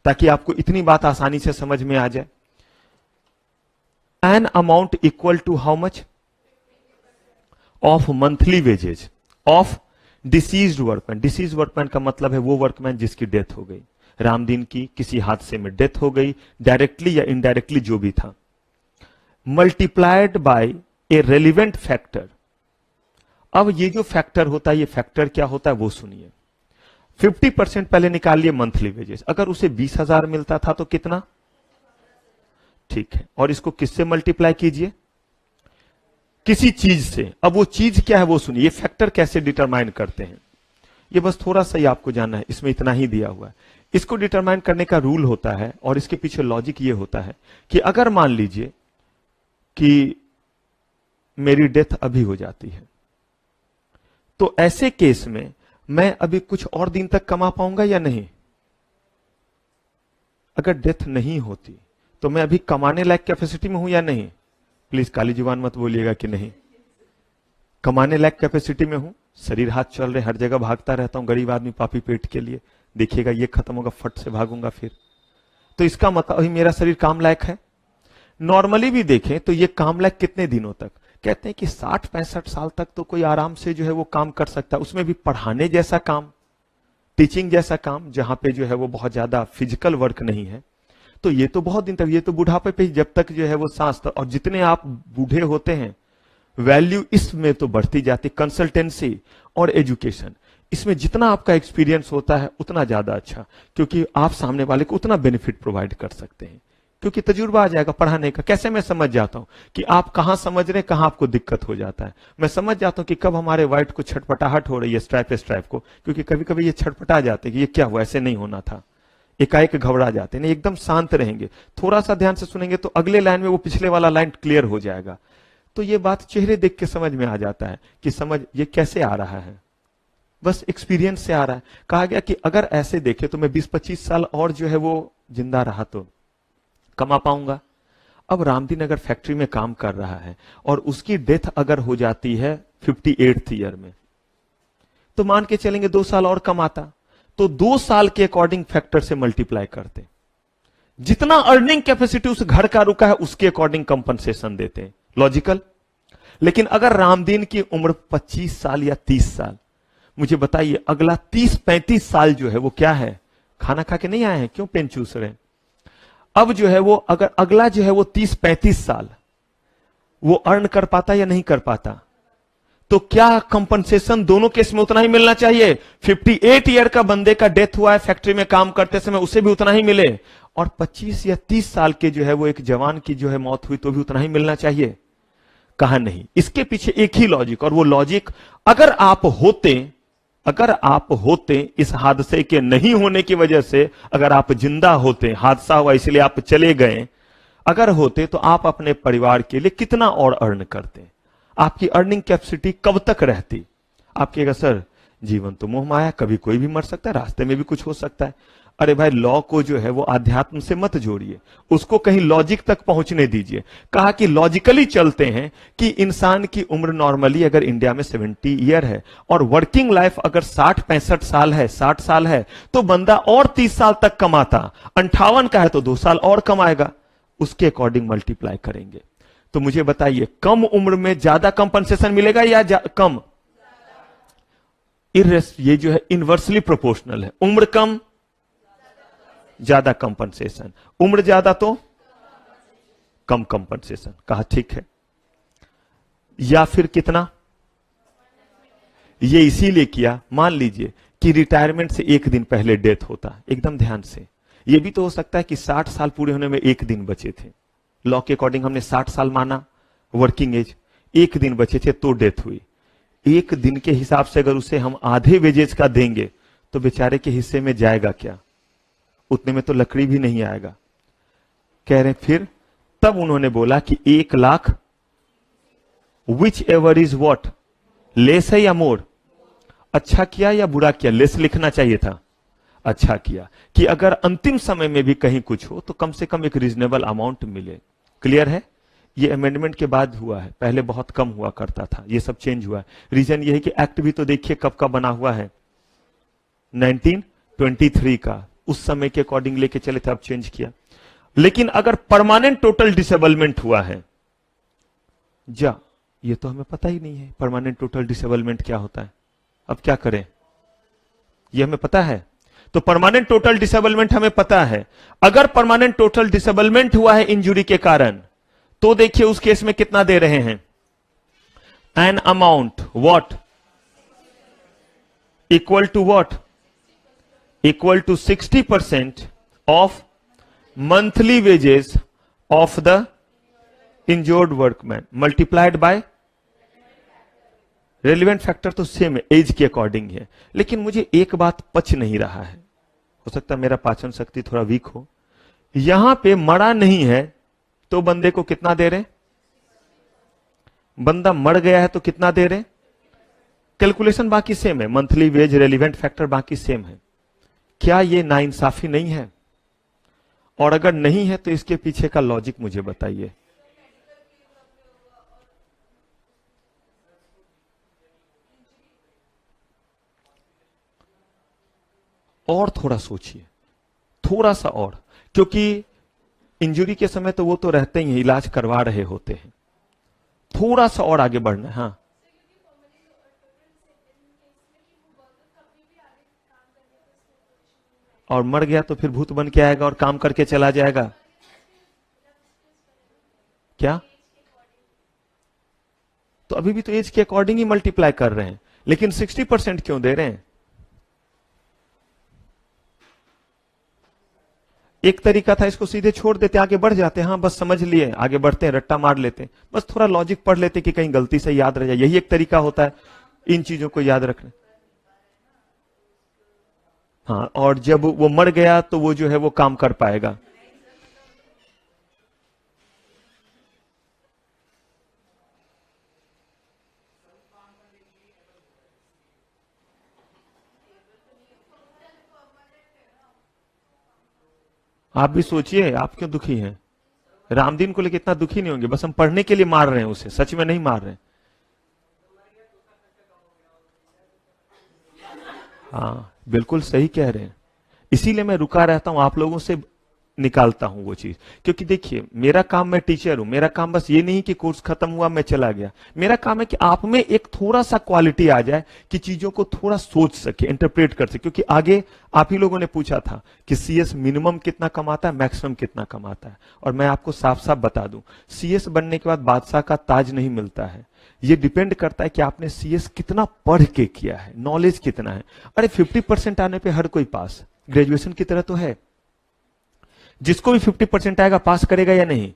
ताकि आपको इतनी बात आसानी से समझ में आ जाए। An amount equal to how much? Of monthly wages of deceased workman. Deceased workman का मतलब है वो वर्कमैन जिसकी डेथ हो गई। रामदीन की किसी हादसे में डेथ हो गई, डायरेक्टली या इनडायरेक्टली जो भी था, multiplied by A relevant factor. अब ये जो फैक्टर होता है, ये फैक्टर क्या होता है वो सुनिए। 50% पहले निकालिए मंथली वेजेस। अगर उसे 20,000 मिलता था तो कितना, ठीक है, और इसको किससे मल्टीप्लाई कीजिए, किसी चीज से। अब वो चीज क्या है वो सुनिए। ये फैक्टर कैसे डिटरमाइन करते हैं, ये बस थोड़ा सा ही आपको जानना है, इसमें इतना ही दिया हुआ है। इसको डिटरमाइन करने का रूल होता है और इसके पीछे लॉजिक ये होता है कि अगर मान लीजिए कि मेरी डेथ अभी हो जाती है, तो ऐसे केस में मैं अभी कुछ और दिन तक कमा पाऊंगा या नहीं। अगर डेथ नहीं होती तो मैं अभी कमाने लायक कैपेसिटी में हूं या नहीं। प्लीज काली जुबान मत बोलिएगा कि नहीं, कमाने लायक कैपेसिटी में हूं। शरीर हाथ चल रहे, हर जगह भागता रहता हूं, गरीब आदमी पापी पेट के लिए। देखिएगा ये खत्म होगा, फट से भागूंगा फिर। तो इसका मतलब अभी मेरा शरीर काम लायक है। नॉर्मली भी देखें तो ये काम लायक कितने दिनों तक, कहते हैं कि 60-65 साल तक तो कोई आराम से जो है वो काम कर सकता है। उसमें भी पढ़ाने जैसा काम, टीचिंग जैसा काम, जहां पे जो है वो बहुत ज्यादा फिजिकल वर्क नहीं है, तो ये तो बहुत दिन तक, ये तो बुढ़ापे पे जब तक जो है वो सांस तक। और जितने आप बूढ़े होते हैं वैल्यू इसमें तो बढ़ती जाती। कंसल्टेंसी और एजुकेशन, इसमें जितना आपका एक्सपीरियंस होता है उतना ज्यादा अच्छा, क्योंकि आप सामने वाले को उतना बेनिफिट प्रोवाइड कर सकते हैं, क्योंकि तजुर्बा आ जाएगा पढ़ाने का। कैसे मैं समझ जाता हूं कि आप कहां समझ रहे हैं, कहां आपको दिक्कत हो जाता है। मैं समझ जाता हूं कि कब हमारे वाइट को छटपटाहट हो रही है स्ट्राइप को, क्योंकि कभी कभी ये छटपटा जाते हैं कि ये क्या हुआ, ऐसे नहीं होना था। एकाएक घबरा जाते हैं, नहीं एकदम शांत रहेंगे, थोड़ा सा ध्यान से सुनेंगे तो अगले लाइन में वो पिछले वाला लाइन क्लियर हो जाएगा। तो ये बात चेहरे देख के समझ में आ जाता है कि समझ ये कैसे आ रहा है, बस एक्सपीरियंस से आ रहा है। कहा गया कि अगर ऐसे देखे तो मैं 20-25 साल और जो है वो जिंदा रहा तो कमा पाऊंगा। अब रामदीन अगर फैक्ट्री में काम कर रहा है और उसकी डेथ अगर हो जाती है 58th ईयर में, तो मान के चलेंगे 2 साल और कमाता, तो 2 साल के अकॉर्डिंग फैक्टर से मल्टीप्लाई करते, जितना अर्निंग कैपेसिटी उस घर का रुका है उसके अकॉर्डिंग कंपनसेशन देते हैं। लॉजिकल। लेकिन अगर रामदीन की उम्र 25 साल या 30 साल, मुझे बताइए अगला 30-35 साल जो है वो क्या है, खाना खा के नहीं आए हैं, क्यों पेन चूस रहे हैं। अब जो है वो अगर अगला जो है वो 30-35 साल वो अर्न कर पाता या नहीं कर पाता, तो क्या कंपनसेशन दोनों केस में उतना ही मिलना चाहिए। 58 ईयर का बंदे का डेथ हुआ है फैक्ट्री में काम करते समय, उसे भी उतना ही मिले, और 25 या 30 साल के जो है वो एक जवान की जो है मौत हुई तो भी उतना ही मिलना चाहिए। कहा नहीं। इसके पीछे एक ही लॉजिक, और वो लॉजिक अगर आप होते इस हादसे के नहीं होने की वजह से, अगर आप जिंदा होते, हादसा हुआ इसलिए आप चले गए, अगर होते तो आप अपने परिवार के लिए कितना और अर्न करते, आपकी अर्निंग कैपेसिटी कब तक रहती। आप कहेगा सर जीवन तो मोह माया, कभी कोई भी मर सकता है, रास्ते में भी कुछ हो सकता है। अरे भाई लॉ को जो है वो आध्यात्म से मत जोड़िए, उसको कहीं लॉजिक तक पहुंचने दीजिए। कहा कि लॉजिकली चलते हैं कि इंसान की उम्र नॉर्मली अगर इंडिया में 70 ईयर है और वर्किंग लाइफ अगर 60-65 साल है, 60 साल है, तो बंदा और 30 साल तक कमाता। 58 का है तो 2 साल और कमाएगा, उसके अकॉर्डिंग मल्टीप्लाई करेंगे। तो मुझे बताइए कम उम्र में ज्यादा कंपनसेशन मिलेगा या कम। ये जो है इनवर्सली प्रोपोर्शनल है, उम्र कम ज्यादा कंपनसेशन, उम्र ज्यादा तो कम कंपनसेशन। कहा ठीक है। या फिर कितना, ये इसीलिए किया, मान लीजिए कि रिटायरमेंट से 1 दिन पहले डेथ होता, एकदम ध्यान से। यह भी तो हो सकता है कि 60 साल पूरे होने में 1 दिन बचे थे, लॉ के अकॉर्डिंग हमने 60 साल माना वर्किंग एज, 1 दिन बचे थे तो डेथ हुई। 1 दिन के हिसाब से अगर उसे हम आधे वेजेज का देंगे तो बेचारे के हिस्से में जाएगा क्या, उतने में तो लकड़ी भी नहीं आएगा। कह रहे फिर तब उन्होंने बोला कि 1 lakh which ever is what, less है या मोर। अच्छा किया या बुरा किया, लेस लिखना चाहिए था, अच्छा किया कि अगर अंतिम समय में भी कहीं कुछ हो तो कम से कम एक रीजनेबल अमाउंट मिले। क्लियर है। ये अमेंडमेंट के बाद हुआ है, पहले बहुत कम हुआ करता था, ये सब चेंज हुआ है। रीजन ये है कि एक्ट भी तो देखिए कब का बना हुआ है, 1923 का, उस समय के अकॉर्डिंग लेके चले थे, अब चेंज किया। लेकिन अगर परमानेंट टोटल डिसेबलमेंट हुआ है, ये तो हमें पता ही नहीं है परमानेंट टोटल डिसेबलमेंट क्या होता है, अब क्या करें, ये हमें पता है। तो परमानेंट टोटल डिसेबलमेंट हमें पता है। अगर परमानेंट टोटल डिसेबलमेंट हुआ है इंजुरी के कारण, तो देखिए उस केस में कितना दे रहे हैं, an amount what equal to what equal to 60% of monthly wages of the injured workman multiplied by relevant factor तो सेम है, एज के अकॉर्डिंग है। लेकिन मुझे एक बात पच नहीं रहा है, हो सकता है मेरा पाचन शक्ति थोड़ा वीक हो। यहां पे मरा नहीं है तो बंदे को कितना दे रहे, बंदा मर गया है तो कितना दे रहे, कैलकुलेशन बाकी सेम है, मंथली वेज रेलिवेंट फैक्टर बाकी सेम है। क्या ये नाइंसाफी नहीं है? और अगर नहीं है तो इसके पीछे का लॉजिक मुझे बताइए। और थोड़ा सोचिए, थोड़ा सा और, क्योंकि इंजरी के समय तो वो तो रहते ही हैं, इलाज करवा रहे होते हैं। थोड़ा सा और आगे बढ़ना है। हाँ, और मर गया तो फिर भूत बन के आएगा और काम करके चला जाएगा। क्या? तो अभी भी तो एज के अकॉर्डिंग ही मल्टीप्लाई कर रहे हैं, लेकिन 60% क्यों दे रहे हैं? एक तरीका था इसको सीधे छोड़ देते, आगे बढ़ जाते। हाँ बस समझ लिए, आगे बढ़ते हैं, रट्टा मार लेते हैं, बस थोड़ा लॉजिक पढ़ लेते कि कहीं गलती से याद रह जाए। यही एक तरीका होता है इन चीजों को याद रखने। हाँ, और जब वो मर गया तो वो जो है वो काम कर पाएगा। आप भी सोचिए, आप क्यों दुखी हैं? रामदीन को लेकर इतना दुखी नहीं होंगे, बस हम पढ़ने के लिए मार रहे हैं उसे, सच में नहीं मार रहे हैं। हाँ बिल्कुल सही कह रहे हैं, इसीलिए मैं रुका रहता हूं, आप लोगों से निकालता हूं वो चीज। क्योंकि देखिए मेरा काम, मैं टीचर हूं, मेरा काम बस ये नहीं कि कोर्स खत्म हुआ मैं चला गया। मेरा काम है कि आप में एक थोड़ा सा क्वालिटी आ जाए कि चीजों को थोड़ा सोच सके, इंटरप्रेट कर सके। क्योंकि आगे आप ही लोगों ने पूछा था कि सीएस मिनिमम कितना कमाता है, मैक्सिमम कितना कमाता है। और मैं आपको साफ साफ बता दूं, सीएस बनने के बाद बादशाह का ताज नहीं मिलता है। ये डिपेंड करता है कि आपने सीएस कितना पढ़ के किया है, नॉलेज कितना है। अरे 50% आने पे हर कोई पास, ग्रेजुएशन की तरह तो है। जिसको भी 50% आएगा पास करेगा या नहीं?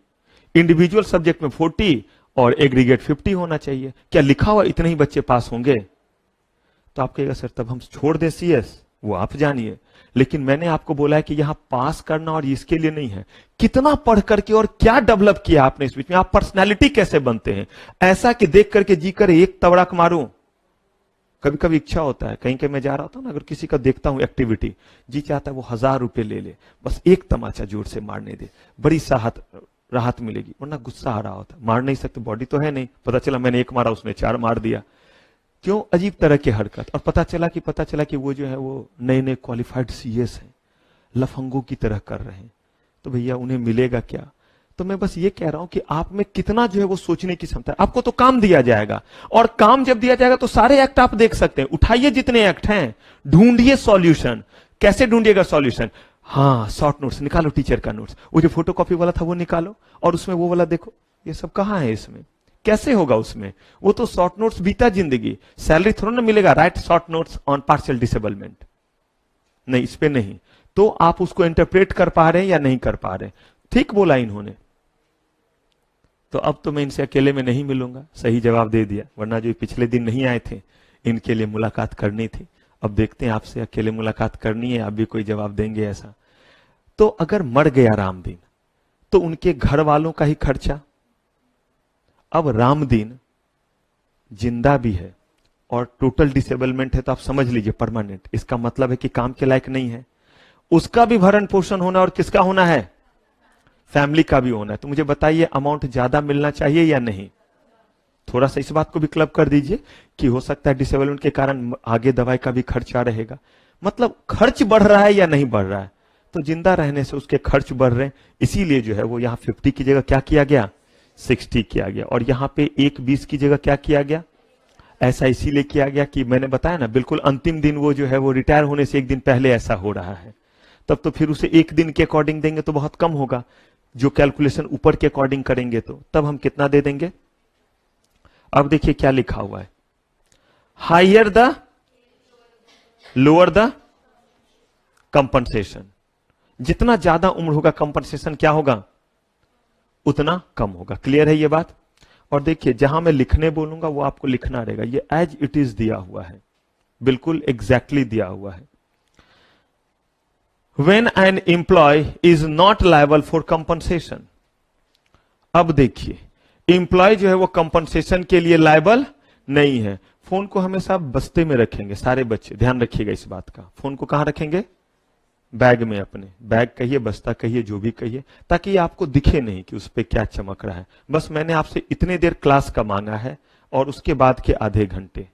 इंडिविजुअल सब्जेक्ट में 40 और एग्रीगेट 50 होना चाहिए। क्या लिखा हुआ इतने ही बच्चे पास होंगे? तो आप कहेगा सर तब हम छोड़ दें सीएस, वो आप जानिए। लेकिन मैंने आपको बोला है कि यहां पास करना और इसके लिए नहीं है, कितना पढ़ करके और क्या डेवलप किया आपने इस बीच में, आप पर्सनैलिटी कैसे बनते हैं। ऐसा कि देख करके जी कर एक तबड़क मारूं। कभी कभी इच्छा होता है, कहीं कहीं मैं जा रहा था ना, अगर किसी का देखता हूं एक्टिविटी, जी चाहता है वो 1000 रुपए ले ले, बस एक तमाचा जोर से मारने दे, बड़ी राहत मिलेगी। वरना गुस्सा आ रहा होता, मार नहीं सकते, बॉडी तो है नहीं। पता चला मैंने एक मारा, उसने 4 मार दिया। क्यों? अजीब तरह की हरकत। और पता चला कि वो जो है वो नए नए क्वालिफाइड सीएस हैं, लफंगों की तरह कर रहे हैं। तो भैया उन्हें मिलेगा क्या? तो मैं बस ये कह रहा हूं कि आप में कितना जो है वो सोचने की क्षमता है। आपको तो काम दिया जाएगा, और काम जब दिया जाएगा तो सारे एक्ट आप देख सकते हैं। उठाइए जितने एक्ट हैं, ढूंढिए सॉल्यूशन। कैसे ढूंढिएगा सॉल्यूशन? हाँ, शॉर्ट नोट्स निकालो, टीचर का नोट्स, वो जो फोटोकॉपी वाला था वो निकालो, और उसमें वो वाला देखो, ये सब कहां है इसमें? कैसे होगा उसमें? वो तो शॉर्ट नोट्स बीता जिंदगी, सैलरी थोड़ा ना मिलेगा। Right short notes on partial disablement, नहीं, इस पे नहीं। तो आप उसको इंटरप्रेट कर पा रहे हैं या नहीं कर पा रहे? ठीक बोला इन्होंने। तो अब तो मैं इनसे अकेले में नहीं मिलूंगा, सही जवाब दे दिया। वरना जो पिछले दिन नहीं आए थे, इनके लिए मुलाकात करनी थी। अब देखते हैं, आपसे अकेले मुलाकात करनी है, आप भी कोई जवाब देंगे ऐसा। तो अगर मर गया रामदीन तो उनके घर वालों का ही खर्चा। अब रामदीन जिंदा भी है और टोटल डिसेबलमेंट है, तो आप समझ लीजिए परमानेंट। इसका मतलब है कि काम के लायक नहीं है। उसका भी भरण पोषण होना, और किसका होना है? फैमिली का भी होना है। तो मुझे बताइए, अमाउंट ज्यादा मिलना चाहिए या नहीं? थोड़ा सा इस बात को भी क्लब कर दीजिए कि हो सकता है डिसेबलमेंट के कारण आगे दवाई का भी खर्चा रहेगा। मतलब खर्च बढ़ रहा है या नहीं बढ़ रहा है? तो जिंदा रहने से उसके खर्च बढ़ रहे हैं, इसीलिए जो है वो यहां 50 की जगह क्या किया गया? 60 किया गया। और यहां पे 1/20 की जगह क्या किया गया? ऐसा इसीलिए किया गया कि मैंने बताया ना, बिल्कुल अंतिम दिन वो जो है वो रिटायर होने से एक दिन पहले ऐसा हो रहा है। तब तो फिर उसे एक दिन के अकॉर्डिंग देंगे तो बहुत कम होगा। जो कैलकुलेशन ऊपर के अकॉर्डिंग करेंगे तो तब हम कितना दे देंगे? अब देखिए क्या लिखा हुआ है, higher the lower the compensation. जितना ज्यादा उम्र होगा कंपनसेशन क्या होगा, उतना कम होगा। क्लियर है ये बात? और देखिए जहां मैं लिखने बोलूंगा वो आपको लिखना रहेगा, ये एज इट इज दिया हुआ है, बिल्कुल एग्जैक्टली दिया हुआ है। When an employee is not liable for compensation, अब देखिए एम्प्लॉय जो है वो कंपनसेशन के लिए लायबल नहीं है। फोन को हमेशा बस्ते में रखेंगे सारे बच्चे, ध्यान रखिएगा इस बात का। फोन को कहां रखेंगे, बैग में अपने, बैग कहिए बस्ता कहिए जो भी कहिए, ताकि आपको दिखे नहीं कि उस पर क्या चमक रहा है। बस मैंने आपसे इतने देर क्लास का मांगा है और उसके बाद के आधे घंटे।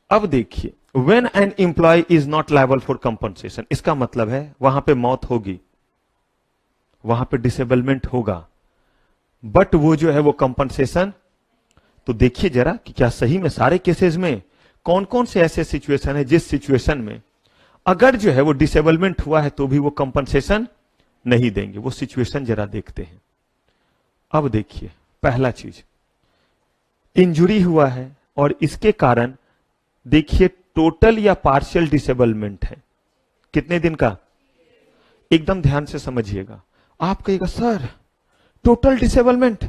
अब देखिए when an employee is not liable for compensation, इसका मतलब है वहां पे मौत होगी, वहां पे डिसेबलमेंट होगा, बट वो जो है वो कंपनसेशन। तो देखिए जरा कि क्या सही में सारे केसेस में कौन कौन से ऐसे सिचुएशन है जिस सिचुएशन में अगर जो है वो डिसेबलमेंट हुआ है तो भी वो कंपनसेशन नहीं देंगे। वो सिचुएशन जरा देखते हैं। अब देखिए पहला चीज, इंजुरी हुआ है और इसके कारण देखिए टोटल या पार्शियल डिसेबलमेंट है, कितने दिन का, एकदम ध्यान से समझिएगा। आप कहिएगा सर टोटल डिसेबलमेंट,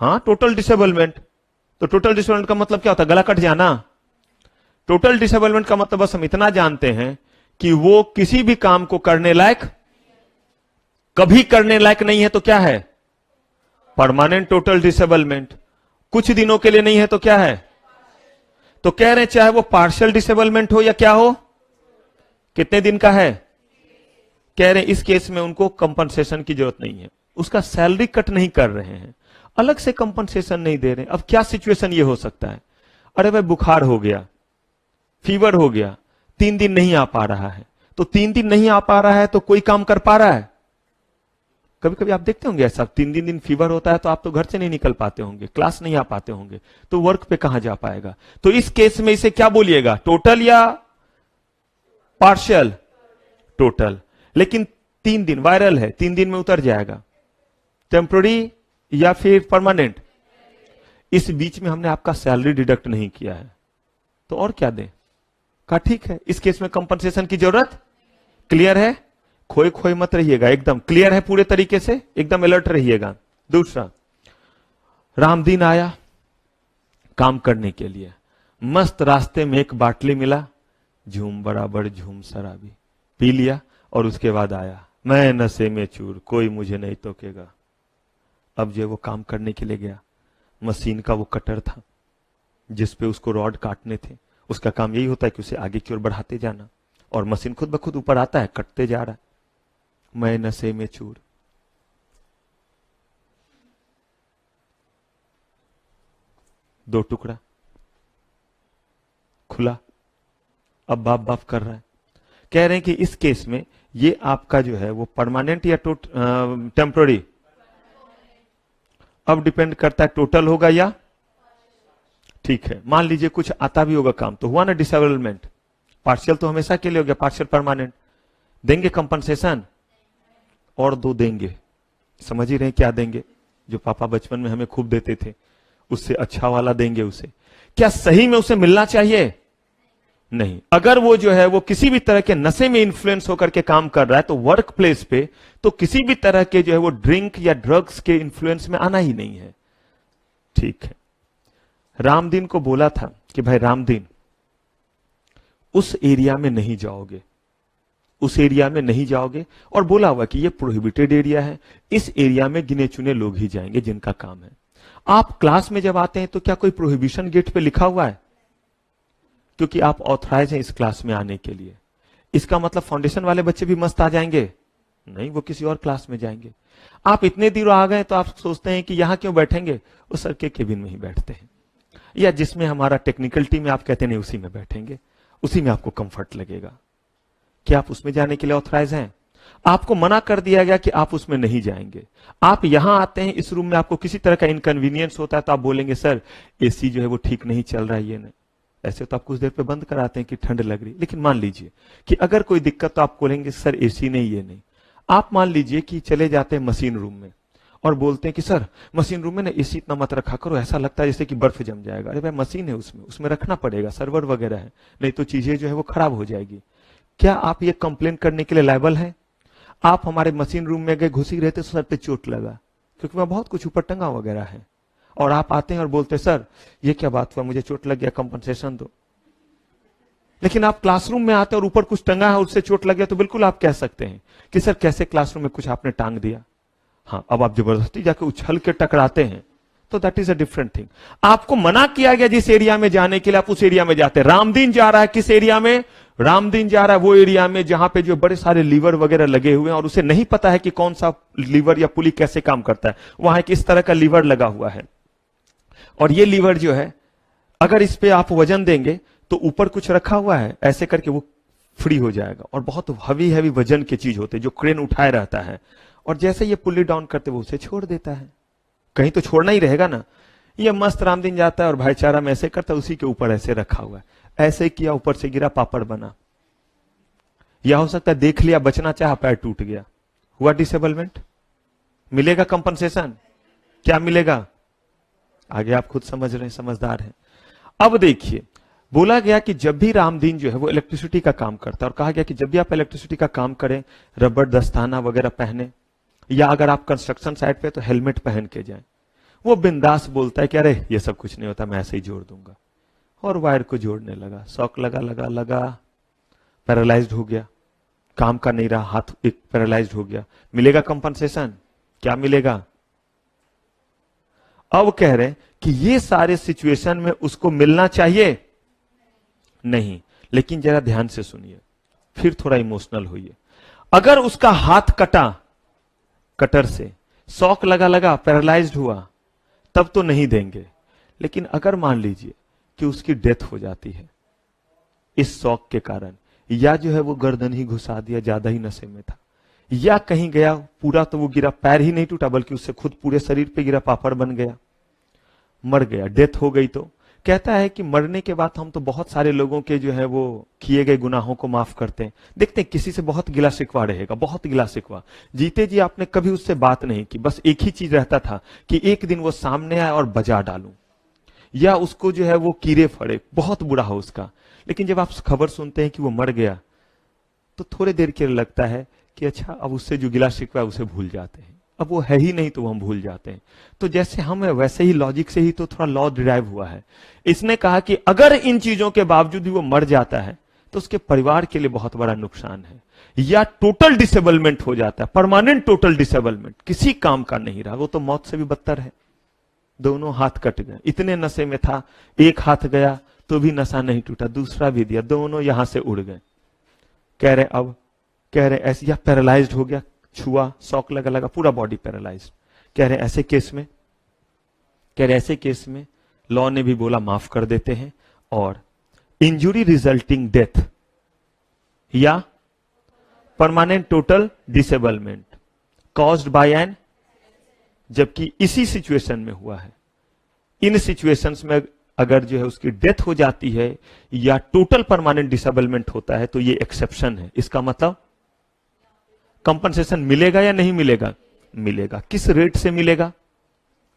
हाँ टोटल डिसेबलमेंट, तो टोटल डिसेबलमेंट का मतलब क्या होता है, गला कट जाना। टोटल डिसेबलमेंट का मतलब बस हम इतना जानते हैं कि वो किसी भी काम को करने लायक, कभी करने लायक नहीं है तो क्या है, परमानेंट टोटल डिसेबलमेंट। कुछ दिनों के लिए नहीं है तो क्या है, तो कह रहे हैं चाहे वो पार्शियल डिसेबलमेंट हो या क्या हो, कितने दिन का है, कह रहे हैं इस केस में उनको कंपनसेशन की जरूरत नहीं है। उसका सैलरी कट नहीं कर रहे हैं, अलग से कंपनसेशन नहीं दे रहे हैं। अब क्या सिचुएशन ये हो सकता है, अरे भाई बुखार हो गया, फीवर हो गया, 3 दिन नहीं आ पा रहा है, तो 3 दिन नहीं आ पा रहा है तो कोई काम कर पा रहा है। कभी कभी आप देखते होंगे ऐसा, 3 दिन फीवर होता है तो आप तो घर से नहीं निकल पाते होंगे, क्लास नहीं आ पाते होंगे, तो वर्क पे कहां जा पाएगा। तो इस केस में इसे क्या बोलिएगा, टोटल या पार्शियल, टोटल। लेकिन 3 दिन वायरल है, 3 दिन में उतर जाएगा, टेम्पररी या फिर परमानेंट। इस बीच में हमने आपका सैलरी डिडक्ट नहीं किया है, तो और क्या दें, कहा ठीक है इस केस में कंपनसेशन की जरूरत। क्लियर है, खोए खोए मत रहिएगा, एकदम क्लियर है पूरे तरीके से, एकदम अलर्ट रहिएगा। दूसरा, रामदीन आया काम करने के लिए, मस्त रास्ते में एक बाटली मिला, झूम बराबर झूम शराबी, पी लिया और उसके बाद आया, मैं नशे में चूर, कोई मुझे नहीं टोकेगा। अब जो वो काम करने के लिए गया, मशीन का वो कटर था जिसपे उसको रॉड काटने थे, उसका काम यही होता है कि उसे आगे की ओर बढ़ाते जाना, और मशीन खुद ब खुद ऊपर आता है, कटते जा रहा है। मैं नशे में चूर, दो टुकड़ा खुला, अब बाप बाप कर रहा है। कह रहे हैं कि इस केस में ये आपका जो है वो परमानेंट या टेम्पररी, अब डिपेंड करता है टोटल होगा या, ठीक है मान लीजिए कुछ आता भी होगा काम, तो हुआ ना डिसेबलमेंट। पार्शियल तो हमेशा के लिए हो गया, पार्शियल परमानेंट, देंगे कंपनसेशन और 2 देंगे, समझ ही रहे क्या देंगे, जो पापा बचपन में हमें खूब देते थे उससे अच्छा वाला देंगे उसे। क्या सही में उसे मिलना चाहिए, नहीं। अगर वो जो है वो किसी भी तरह के नशे में इन्फ्लुएंस होकर के काम कर रहा है तो वर्क प्लेस पे तो किसी भी तरह के जो है वो ड्रिंक या ड्रग्स के इन्फ्लुएंस में आना ही नहीं है, ठीक है। रामदीन को बोला था कि भाई रामदीन उस एरिया में नहीं जाओगे, उस एरिया में नहीं जाओगे, और बोला हुआ कि ये प्रोहिबिटेड एरिया है, इस एरिया में गिने चुने लोग ही जाएंगे जिनका काम है। आप क्लास में जब आते हैं तो क्या कोई प्रोहिबिशन गेट पे लिखा हुआ है, क्योंकि आप ऑथराइज हैं इस क्लास में आने के लिए। इसका मतलब फाउंडेशन वाले बच्चे भी मस्त आ जाएंगे, नहीं, वो किसी और क्लास में जाएंगे। आप इतने दूर आ गए तो आप सोचते हैं कि यहां क्यों बैठेंगे, वो सर के केबिन में ही बैठते हैं, या जिसमें हमारा टेक्निकल टीम है आप कहते नहीं उसी में बैठेंगे, उसी में आपको कंफर्ट लगेगा। क्या आप उसमें जाने के लिए ऑथराइज हैं? आपको मना कर दिया गया कि आप उसमें नहीं जाएंगे। आप यहां आते हैं, इस रूम में आपको किसी तरह का इनकन्वीनियंस होता है तो आप बोलेंगे सर एसी जो है वो ठीक नहीं चल रहा है, ये नहीं। ऐसे तो आप कुछ देर पे बंद कराते हैं कि ठंड लग रही, लेकिन मान लीजिए कि अगर कोई दिक्कत तो आप बोलेंगे सर एसी नहीं, ये नहीं। आप मान लीजिए कि चले जाते हैं मशीन रूम में और बोलते हैं कि सर मशीन रूम में ना एसी इतना मत रखा करो, ऐसा लगता है जैसे कि बर्फ जम जाएगा। अरे भाई मशीन है, उसमें रखना पड़ेगा, सर्वर वगैरह है, नहीं तो चीजें जो है वो खराब हो जाएगी। क्या आप ये कंप्लेन करने के लिए लायबल हैं? आप हमारे मशीन रूम में गए, घुसी रहते, सर पे चोट लगा, क्योंकि वहां बहुत कुछ ऊपर टंगा वगैरह है, और आप आते हैं और बोलते हैं सर ये क्या बात हुआ, मुझे चोट लग गया, कंपनसेशन दो। लेकिन आप क्लासरूम में आते हैं और ऊपर कुछ टंगा है, उससे चोट लग गया, तो बिल्कुल आप कह सकते हैं कि सर कैसे क्लासरूम में कुछ आपने टांग दिया। हाँ, अब आप जबरदस्ती जाके उछल के टकराते हैं तो that is a different thing. आपको मना किया गया जिस एरिया में जाने के लिए, आप उस एरिया में जाते हैं। रामदीन जा रहा है किस एरिया में? रामदीन जा रहा है वो एरिया में जहां पे जो बड़े सारे लीवर वगैरह लगे हुए हैं, और उसे नहीं पता है कि कौन सा लीवर या पुली कैसे काम करता है। वहां एक इस तरह का लीवर लगा हुआ है, और ये लीवर जो है अगर इस पे आप वजन देंगे तो ऊपर कुछ रखा हुआ है, ऐसे करके वो फ्री हो जाएगा, और बहुत हैवी हैवी वजन की चीज होते हैं जो क्रेन उठाए रहता है, और जैसे ये पुली डाउन करते वो उसे छोड़ देता है। कहीं तो छोड़ना ही रहेगा ना। ये मस्त रामदीन जाता है और भाईचारा में ऐसे करता है, उसी के ऊपर ऐसे रखा हुआ है, ऐसे किया, ऊपर से गिरा, पापड़ बना। या हो सकता है देख लिया, बचना चाहा, पैर टूट गया, हुआ डिसेबलमेंट। मिलेगा कंपनसेशन? क्या मिलेगा? आगे आप खुद समझ रहे हैं, समझदार हैं। अब देखिए, बोला गया कि जब भी रामदीन जो है वो इलेक्ट्रिसिटी का काम करता है, और कहा गया कि जब भी आप इलेक्ट्रिसिटी का काम करें, रबर दस्ताना वगैरह पहने, या अगर आप कंस्ट्रक्शन साइट पे तो हेलमेट पहन के जाएं। वो बिंदास बोलता है कि अरे ये सब कुछ नहीं होता, मैं ऐसे ही जोड़ दूंगा, और वायर को जोड़ने लगा, शॉक लगा, पैरालाइज्ड हो गया, काम का नहीं रहा, हाथ एक पैरालाइज्ड हो गया। मिलेगा कंपनसेशन? क्या मिलेगा? अब कह रहे हैं कि ये सारे सिचुएशन में उसको मिलना चाहिए नहीं। लेकिन जरा ध्यान से सुनिए, फिर थोड़ा इमोशनल होइए। अगर उसका हाथ कटा कटर से, शॉक लगा, पैरालाइज्ड हुआ, तब तो नहीं देंगे। लेकिन अगर मान लीजिए कि उसकी डेथ हो जाती है इस शॉक के कारण, या जो है वो गर्दन ही घुसा दिया, ज्यादा ही नशे में था, या कहीं गया पूरा तो वो गिरा, पैर ही नहीं टूटा बल्कि उससे खुद पूरे शरीर पे गिरा, पापड़ बन गया, मर गया, डेथ हो गई, तो कहता है कि मरने के बाद हम तो बहुत सारे लोगों के जो है वो किए गए गुनाहों को माफ करते हैं। देखते हैं किसी से बहुत गिला शिकवा रहेगा, बहुत गिला शिकवा, जीते जी आपने कभी उससे बात नहीं की, बस एक ही चीज रहता था कि एक दिन वो सामने आए और बजा डालूं, या उसको जो है वो कीड़े फड़े, बहुत बुरा हो उसका। लेकिन जब आप खबर सुनते हैं कि वो मर गया, तो थोड़े देर के लिए लगता है कि अच्छा, अब उससे जो गिला शिकवा है उसे भूल जाते हैं, अब वो है ही नहीं तो हम भूल जाते हैं। तो जैसे हम है वैसे ही लॉजिक से ही तो थोड़ा लॉ डिराइव हुआ है। इसने कहा कि अगर इन चीजों के बावजूद भी वो मर जाता है तो उसके परिवार के लिए बहुत बड़ा नुकसान है, या टोटल डिसेबलमेंट हो जाता है, परमानेंट टोटल डिसेबलमेंट, किसी काम का नहीं रहा, वो तो मौत से भी बदतर है। दोनों हाथ कट गए, इतने नशे में था, एक हाथ गया तो भी नशा नहीं टूटा, दूसरा भी दिया, दोनों यहां से उड़ गए। कह रहे ऐसे, या पैरालाइज्ड हो गया, छुआ, शॉक लगा, पूरा बॉडी पैरालाइज्ड। कह रहे ऐसे केस में लॉ ने भी बोला माफ कर देते हैं, और इंजुरी रिजल्टिंग डेथ या permanent total disablement caused by an, जबकि इसी सिचुएशन में हुआ है। इन सिचुएशंस में अगर जो है उसकी डेथ हो जाती है या टोटल परमानेंट डिसेबलमेंट होता है तो ये एक्सेप्शन है। इसका मतलब कंपनसेशन मिलेगा या नहीं मिलेगा? मिलेगा। किस रेट से मिलेगा?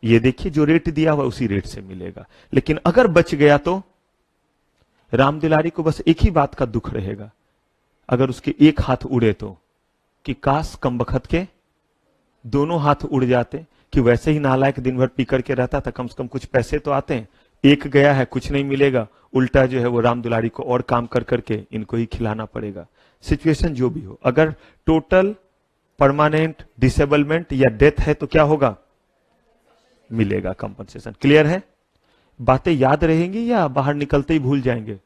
ये देखिए, जो रेट दिया हुआ उसी रेट से मिलेगा। लेकिन अगर बच गया तो राम दुलारी को बस एक ही बात का दुख रहेगा, अगर उसके एक हाथ उड़े तो, कि काश कमबख्त के दोनों हाथ उड़ जाते, कि वैसे ही नालायक दिन भर पी करके रहता था, कम से कम कुछ पैसे तो आते हैं, एक गया है कुछ नहीं मिलेगा, उल्टा जो है वो राम दुलारी को और काम कर करके इनको ही खिलाना पड़ेगा। सिचुएशन जो भी हो, अगर टोटल परमानेंट डिसेबलमेंट या डेथ है तो क्या होगा? मिलेगा कंपनसेशन। क्लियर है? बातें याद रहेंगी या बाहर निकलते ही भूल जाएंगे?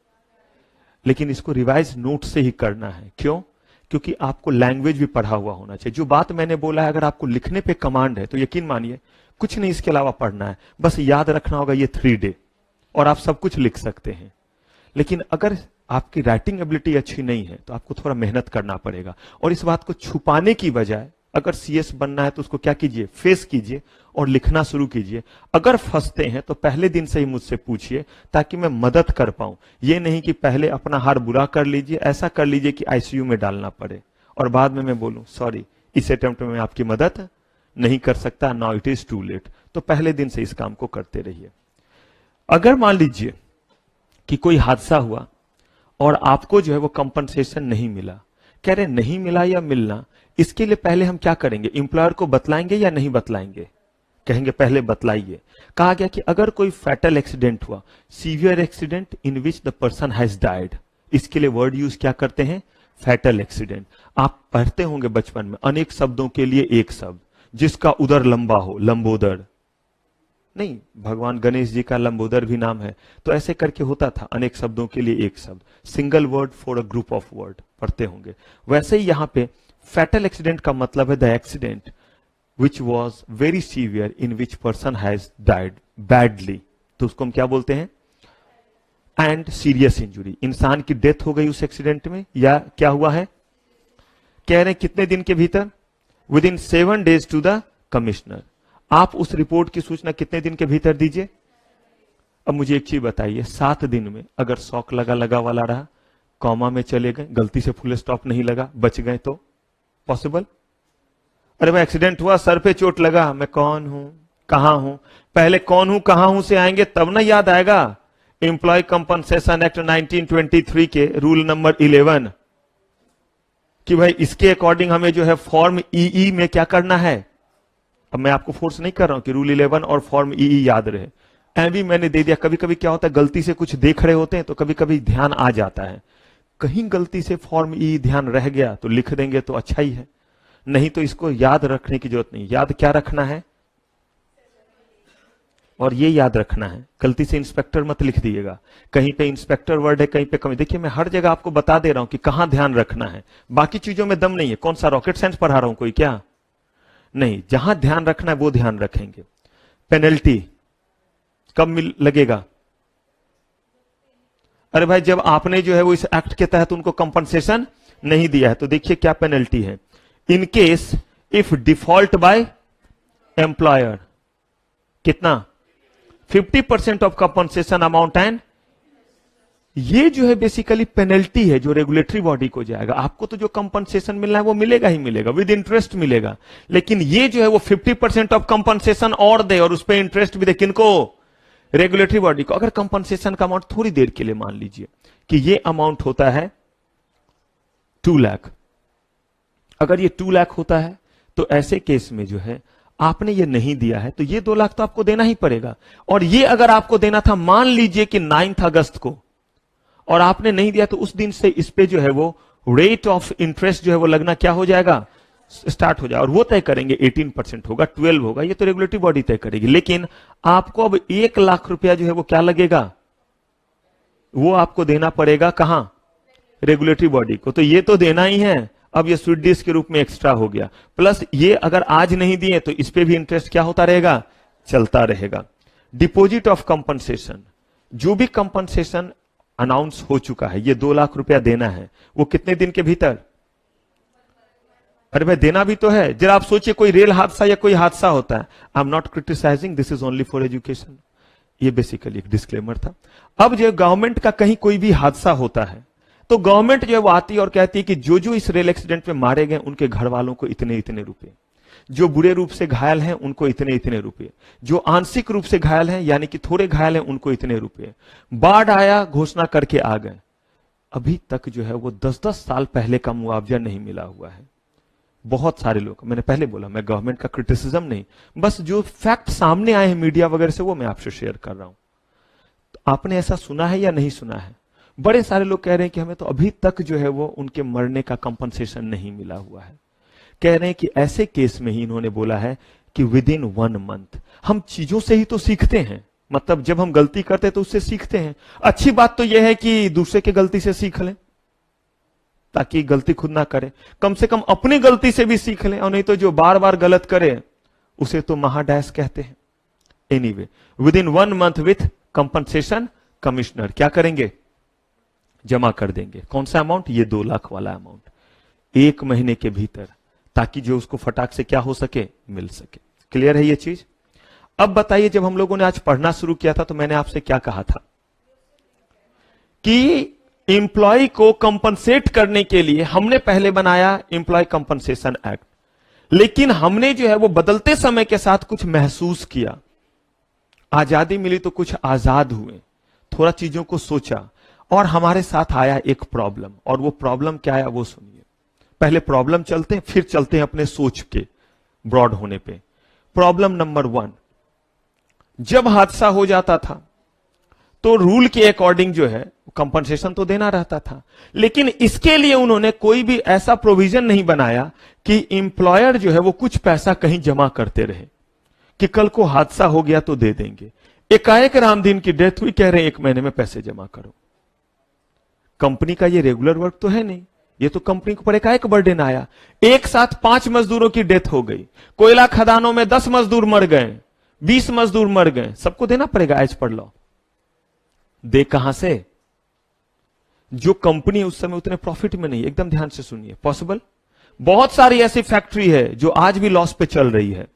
लेकिन इसको रिवाइज नोट से ही करना है। क्यों? क्योंकि आपको लैंग्वेज भी पढ़ा हुआ होना चाहिए। जो बात मैंने बोला है, अगर आपको लिखने पे कमांड है तो यकीन मानिए कुछ नहीं इसके अलावा पढ़ना है, बस याद रखना होगा ये 3 डे, और आप सब कुछ लिख सकते हैं। लेकिन अगर आपकी राइटिंग एबिलिटी अच्छी नहीं है तो आपको थोड़ा मेहनत करना पड़ेगा। और इस बात को छुपाने की बजाय, अगर सीएस बनना है तो उसको क्या कीजिए? फेस कीजिए और लिखना शुरू कीजिए। अगर फंसते हैं तो पहले दिन से ही मुझसे पूछिए, ताकि मैं मदद कर पाऊं। ये नहीं कि पहले अपना हार बुरा कर लीजिए, ऐसा कर लीजिए कि आईसीयू में डालना पड़े और बाद में मैं बोलूं सॉरी, इस अटेम्प्ट में मैं आपकी मदद नहीं कर सकता, now it is too late. तो पहले दिन से इस काम को करते रहिए। अगर मान लीजिए कि कोई हादसा हुआ और आपको जो है वो कंपनसेशन नहीं मिला, कह रहे नहीं मिला या मिलना, इसके लिए पहले हम क्या करेंगे, एम्प्लॉयर को बतलाएंगे या नहीं बतलाएंगे? कहेंगे पहले बतलाइए। कहा गया कि अगर कोई फैटल एक्सीडेंट हुआ, severe accident in which the person has died, इसके लिए वर्ड यूज क्या करते हैं, फैटल एक्सीडेंट। आप पढ़ते होंगे बचपन में, अनेक शब्दों के लिए एक शब्द, जिसका उदर लंबा हो, लंबोदर। नहीं, भगवान गणेश जी का लंबोदर भी नाम है। तो ऐसे करके होता था, अनेक शब्दों के लिए एक शब्द, single word for a group of word, पढ़ते होंगे। वैसे ही यहां पे फैटल एक्सीडेंट का मतलब है the accident which was very severe in which person has died badly, तो उसको हम क्या बोलते हैं, एंड सीरियस इंजुरी, इंसान की डेथ हो गई उस एक्सीडेंट में, या क्या हुआ है, कह रहे हैं कितने दिन के भीतर, within 7 days to the commissioner. आप उस रिपोर्ट की सूचना कितने दिन के भीतर दीजिए। अब मुझे एक चीज बताइए, 7 दिन में अगर शॉक लगा वाला रहा, कॉमा में चले गए, गलती से फुल स्टॉप नहीं लगा, बच गए, तो पॉसिबल। अरे भाई एक्सीडेंट हुआ, सर पे चोट लगा, मैं कौन हूं, कहां हूं, पहले कौन हूं कहां हूं से आएंगे तब ना याद आएगा। एम्प्लॉय कंपनसेशन एक्ट 1923 के रूल नंबर 11 कि भाई इसके अकॉर्डिंग हमें जो है फॉर्म ईई में क्या करना है। अब मैं आपको फोर्स नहीं कर रहा हूं कि रूल 11 और फॉर्म ईई याद रहे, ऐ भी मैंने दे दिया। कभी कभी क्या होता है, गलती से कुछ देख रहे होते हैं तो कभी कभी ध्यान आ जाता है, कहीं गलती से फॉर्म ई ध्यान रह गया तो लिख देंगे तो अच्छा ही है, नहीं तो इसको याद रखने की जरूरत नहीं। याद क्या रखना है, और ये याद रखना है, गलती से इंस्पेक्टर मत लिख दिएगा, कहीं पे इंस्पेक्टर वर्ड है, कहीं पे कमी। देखिए मैं हर जगह आपको बता दे रहा हूं कि कहां ध्यान रखना है, बाकी चीजों में दम नहीं है। कौन सा रॉकेट साइंस पढ़ा रहा हूं कोई क्या, नहीं, जहां ध्यान रखना है वो ध्यान रखेंगे। पेनल्टी कब लगेगा, अरे भाई जब आपने जो है वो इस एक्ट के तहत उनको कंपनसेशन नहीं दिया है, तो देखिए क्या पेनल्टी है। In case if default by employer, कितना, 50% ऑफ कंपनसेशन अमाउंट एंड, ये जो है बेसिकली पेनल्टी है जो रेगुलेटरी बॉडी को जाएगा। आपको तो जो कंपनसेशन मिलना है वो मिलेगा ही मिलेगा, विद इंटरेस्ट मिलेगा, लेकिन ये जो है वो 50% ऑफ कंपनसेशन और दे और उस पर इंटरेस्ट भी दे, किनको, रेगुलेटरी बॉडी को। अगर कंपनसेशन का अमाउंट थोड़ी देर के लिए मान लीजिए कि ये अमाउंट होता है 2 लाख, अगर ये 2 लाख होता है तो ऐसे केस में जो है आपने ये नहीं दिया है तो ये 2 लाख तो आपको देना ही पड़ेगा। और ये अगर आपको देना था मान लीजिए कि 9 अगस्त को और आपने नहीं दिया तो उस दिन से इस पे जो है वो रेट ऑफ इंटरेस्ट जो है वो लगना क्या हो जाएगा, स्टार्ट हो जाए, और वो तय करेंगे 18% होगा, 12 होगा, ये तो रेगुलेटरी बॉडी तय करेगी। लेकिन आपको अब 1 लाख रुपया जो है वो क्या लगेगा, वो आपको देना पड़ेगा कहां, रेगुलेटरी बॉडी को, तो ये तो देना ही है। अब ये स्वीट डिश के रूप में एक्स्ट्रा हो गया, प्लस ये अगर आज नहीं दिए तो इस पे भी इंटरेस्ट क्या होता रहेगा, चलता रहेगा। डिपॉजिट ऑफ कंपनसेशन, जो भी कंपनसेशन अनाउंस हो चुका है, ये 2 लाख रुपया देना है, वो कितने दिन के भीतर, अरे भाई देना भी तो है। जरा आप सोचिए कोई रेल हादसा या कोई हादसा होता है, I am not criticising, this is only for education, ये बेसिकली एक डिस्क्लेमर था। अब जो गवर्नमेंट का कहीं कोई भी हादसा होता है तो गवर्नमेंट जो है वो आती है और कहती है कि जो जो इस रेल एक्सीडेंट में मारे गए उनके घर वालों को इतने इतने रुपए, जो बुरे रूप से घायल हैं उनको इतने इतने रुपए, जो आंशिक रूप से घायल हैं यानी कि थोड़े घायल हैं उनको इतने रुपए। बाढ़ आया, घोषणा करके आ गए, अभी तक जो है वो 10-10 साल पहले का मुआवजा नहीं मिला हुआ है। बहुत सारे लोग, मैंने पहले बोला मैं गवर्नमेंट का क्रिटिसिज्म नहीं, बस जो फैक्ट सामने आए हैं मीडिया वगैरह से वो मैं आपसे शेयर कर रहा हूं। तो आपने ऐसा सुना है या नहीं सुना है, बड़े सारे लोग कह रहे हैं कि हमें तो अभी तक जो है वो उनके मरने का कंपनसेशन नहीं मिला हुआ है। कह रहे हैं कि ऐसे केस में ही इन्होंने बोला है कि विद इन 1 मंथ, हम चीजों से ही तो सीखते हैं, मतलब जब हम गलती करते हैं तो उससे सीखते हैं। अच्छी बात तो यह है कि दूसरे की गलती से सीख लें ताकि गलती खुद ना करें, कम से कम अपनी गलती से भी सीख लें, और नहीं तो जो बार बार गलत करे उसे तो महाडैश कहते हैं। Anyway, with in 1 month with compensation commissioner क्या करेंगे, जमा कर देंगे। कौन सा अमाउंट, ये 2 लाख वाला अमाउंट 1 महीने के भीतर, ताकि जो उसको फटाक से क्या हो सके, मिल सके। क्लियर है ये चीज। अब बताइए, जब हम लोगों ने आज पढ़ना शुरू किया था तो मैंने आपसे क्या कहा था कि एम्प्लॉय को कंपनसेट करने के लिए हमने पहले बनाया एम्प्लॉय कंपनसेशन एक्ट, लेकिन हमने जो है वो बदलते समय के साथ कुछ महसूस किया, आजादी मिली तो कुछ आजाद हुए, थोड़ा चीजों को सोचा, और हमारे साथ आया एक प्रॉब्लम। और वो प्रॉब्लम क्या आया वो सुनिए। पहले प्रॉब्लम चलते हैं, फिर चलते हैं अपने सोच के ब्रॉड होने पे। प्रॉब्लम नंबर 1, जब हादसा हो जाता था तो रूल के अकॉर्डिंग जो है कंपनसेशन तो देना रहता था, लेकिन इसके लिए उन्होंने कोई भी ऐसा प्रोविजन नहीं बनाया कि इंप्लॉयर जो है वो कुछ पैसा कहीं जमा करते रहे कि कल को हादसा हो गया तो दे देंगे। एकाएक रामदीन की डेथ हुई, कह रहे हैं 1 महीने में पैसे जमा करो। कंपनी का ये रेगुलर वर्क तो है नहीं, ये तो कंपनी के ऊपर एकाएक बर्डन आया। एक साथ 5 मजदूरों की डेथ हो गई, कोयला खदानों में 10 मजदूर मर गए, 20 मजदूर मर गए, सबको देना पड़ेगा एज पर लॉ। दे कहां से? जो कंपनी उस समय उतने प्रॉफिट में नहीं, एकदम ध्यान से सुनिए, पॉसिबल बहुत सारी ऐसी फैक्ट्री है जो आज भी लॉस पे चल रही है,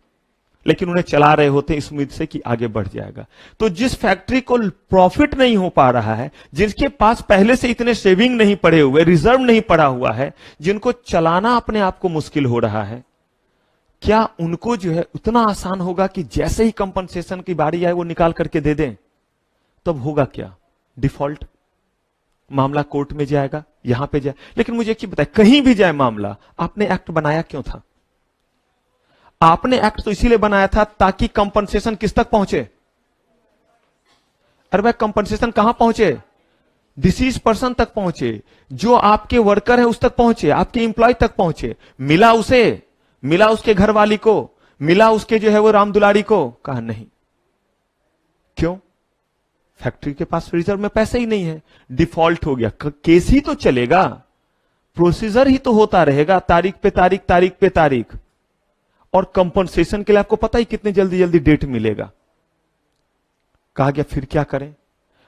लेकिन उन्हें चला रहे होते इस उम्मीद से कि आगे बढ़ जाएगा। तो जिस फैक्ट्री को प्रॉफिट नहीं हो पा रहा है, जिनके पास पहले से इतने सेविंग नहीं पड़े हुए, रिजर्व नहीं पड़ा हुआ है, जिनको चलाना अपने आप को मुश्किल हो रहा है, क्या उनको जो है उतना आसान होगा कि जैसे ही कंपनसेशन की बारी आए वो निकाल करके दे दें? तब होगा क्या? डिफॉल्ट, मामला कोर्ट में जाएगा, यहां पे जाए। लेकिन मुझे एक चीज बताए, कहीं भी जाए मामला, आपने एक्ट बनाया क्यों था? आपने एक्ट तो इसीलिए बनाया था ताकि कंपनसेशन किस तक पहुंचे? अरे भाई, कंपनसेशन कहां पहुंचे? डिसीज पर्सन तक पहुंचे, जो आपके वर्कर है उस तक पहुंचे, आपके इंप्लॉय तक पहुंचे। मिला उसे, मिला उसके घर वाली को, मिला उसके जो है वो राम दुलारी को? कहा नहीं। क्यों? फैक्ट्री के पास रिजर्व में पैसे ही नहीं है, डिफॉल्ट हो गया। केस ही तो चलेगा, प्रोसीजर ही तो होता रहेगा, तारीख पे तारीख, तारीख पे तारीख। और कंपनसेशन के लिए आपको पता ही कितने जल्दी जल्दी डेट मिलेगा। कहा गया फिर क्या करें?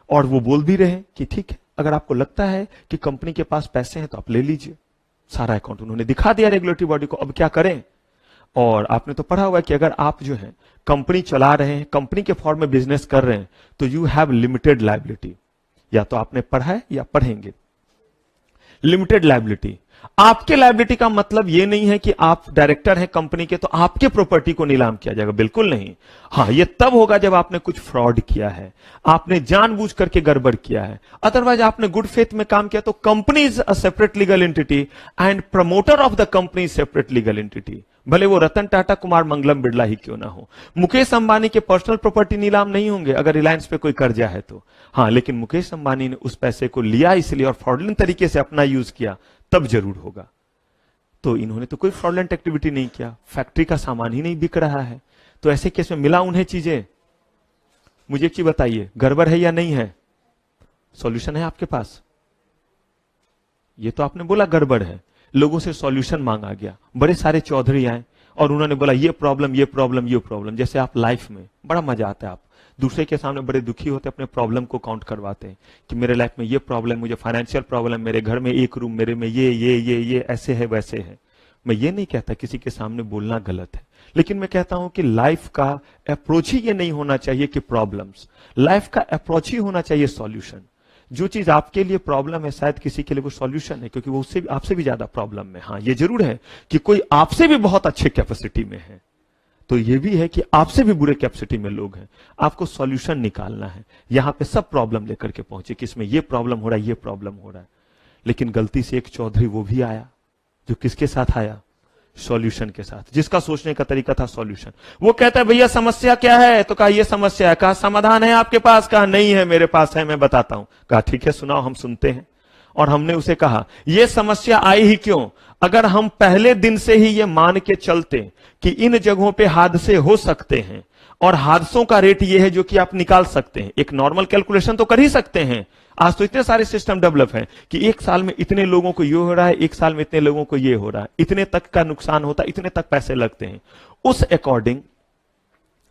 और वो बोल भी रहे कि ठीक है, अगर आपको लगता है कि कंपनी के पास पैसे हैं तो आप ले लीजिए। सारा अकाउंट उन्होंने दिखा दिया रेगुलेटरी बॉडी को, अब क्या करें? और आपने तो पढ़ा हुआ है कि अगर आप जो है कंपनी चला रहे हैं, कंपनी के फॉर्म में बिजनेस कर रहे हैं, तो यू हैव लिमिटेड लायबिलिटी। या तो आपने पढ़ा है या पढ़ेंगे। लिमिटेड लायबिलिटी, आपके लायबिलिटी का मतलब यह नहीं है कि आप डायरेक्टर हैं कंपनी के तो आपके प्रॉपर्टी को नीलाम किया जाएगा, बिल्कुल नहीं। हां, यह तब होगा जब आपने कुछ फ्रॉड किया है, आपने जानबूझ करके गड़बड़ किया है। अदरवाइज आपने गुड फेथ में काम किया तो company is a separate legal entity and promoter of the company separate legal entity. भले वो रतन टाटा, कुमार मंगलम बिरला ही क्यों ना हो। मुकेश अंबानी के पर्सनल प्रॉपर्टी नीलाम नहीं होंगे अगर रिलायंस पे कोई कर्जा है तो। हां, लेकिन मुकेश अंबानी ने उस पैसे को लिया इसलिए और फ्रॉडलेंट तरीके से अपना यूज किया, तब जरूर होगा। तो इन्होंने तो कोई फ्रॉडलेंट एक्टिविटी नहीं किया, फैक्ट्री का सामान ही नहीं बिक रहा है, तो ऐसे केस में मिला उन्हें चीजें। मुझे एक चीज बताइए, गड़बड़ है या नहीं है? सॉल्यूशन है आपके पास? ये तो आपने बोला गड़बड़ है, लोगों से सॉल्यूशन मांगा गया, बड़े सारे चौधरी आए और उन्होंने बोला ये प्रॉब्लम, ये प्रॉब्लम, ये प्रॉब्लम। जैसे आप लाइफ में बड़ा मजा आता है, आप दूसरे के सामने बड़े दुखी होते अपने प्रॉब्लम को काउंट करवाते हैं कि मेरे लाइफ में ये प्रॉब्लम, मुझे फाइनेंशियल प्रॉब्लम, मेरे घर में एक रूम, मेरे में ये ऐसे है वैसे है। मैं ये नहीं कहता किसी के सामने बोलना गलत है, लेकिन मैं कहता हूं कि लाइफ का अप्रोच ही ये नहीं होना चाहिए कि प्रॉब्लम्स, लाइफ का अप्रोच ही होना चाहिए सॉल्यूशन। जो चीज आपके लिए प्रॉब्लम है शायद किसी के लिए वो सॉल्यूशन है, क्योंकि वो उससे आपसे भी ज्यादा प्रॉब्लम में। हाँ, ये जरूर है कि कोई आपसे भी बहुत अच्छे कैपेसिटी में है, तो ये भी है कि आपसे भी बुरे कैपेसिटी में लोग हैं। आपको सॉल्यूशन निकालना है। यहां पे सब प्रॉब्लम लेकर के पहुंचे कि इसमें ये प्रॉब्लम हो रहा है, ये प्रॉब्लम हो रहा है। लेकिन गलती से एक चौधरी वो भी आया जो किसके साथ आया? सॉल्यूशन के साथ, जिसका सोचने का तरीका था सॉल्यूशन। वो कहता है भैया समस्या क्या है? तो कहा ये समस्या है। कहा समाधान है आपके पास? कहा नहीं है मेरे पास, है मैं बताता हूं। कहा ठीक है सुनाओ, हम सुनते हैं। और हमने उसे कहा यह समस्या आई ही क्यों? अगर हम पहले दिन से ही यह मान के चलते कि इन जगहों पे हादसे हो सकते हैं और हादसों का रेट यह है जो कि आप निकाल सकते हैं, एक नॉर्मल कैलकुलेशन तो कर ही सकते हैं। आज तो इतने सारे सिस्टम डेवलप हैं कि एक साल में इतने लोगों को ये हो रहा है, एक साल में इतने लोगों को ये हो रहा है, इतने तक का नुकसान होता है, इतने तक पैसे लगते हैं। उस अकॉर्डिंग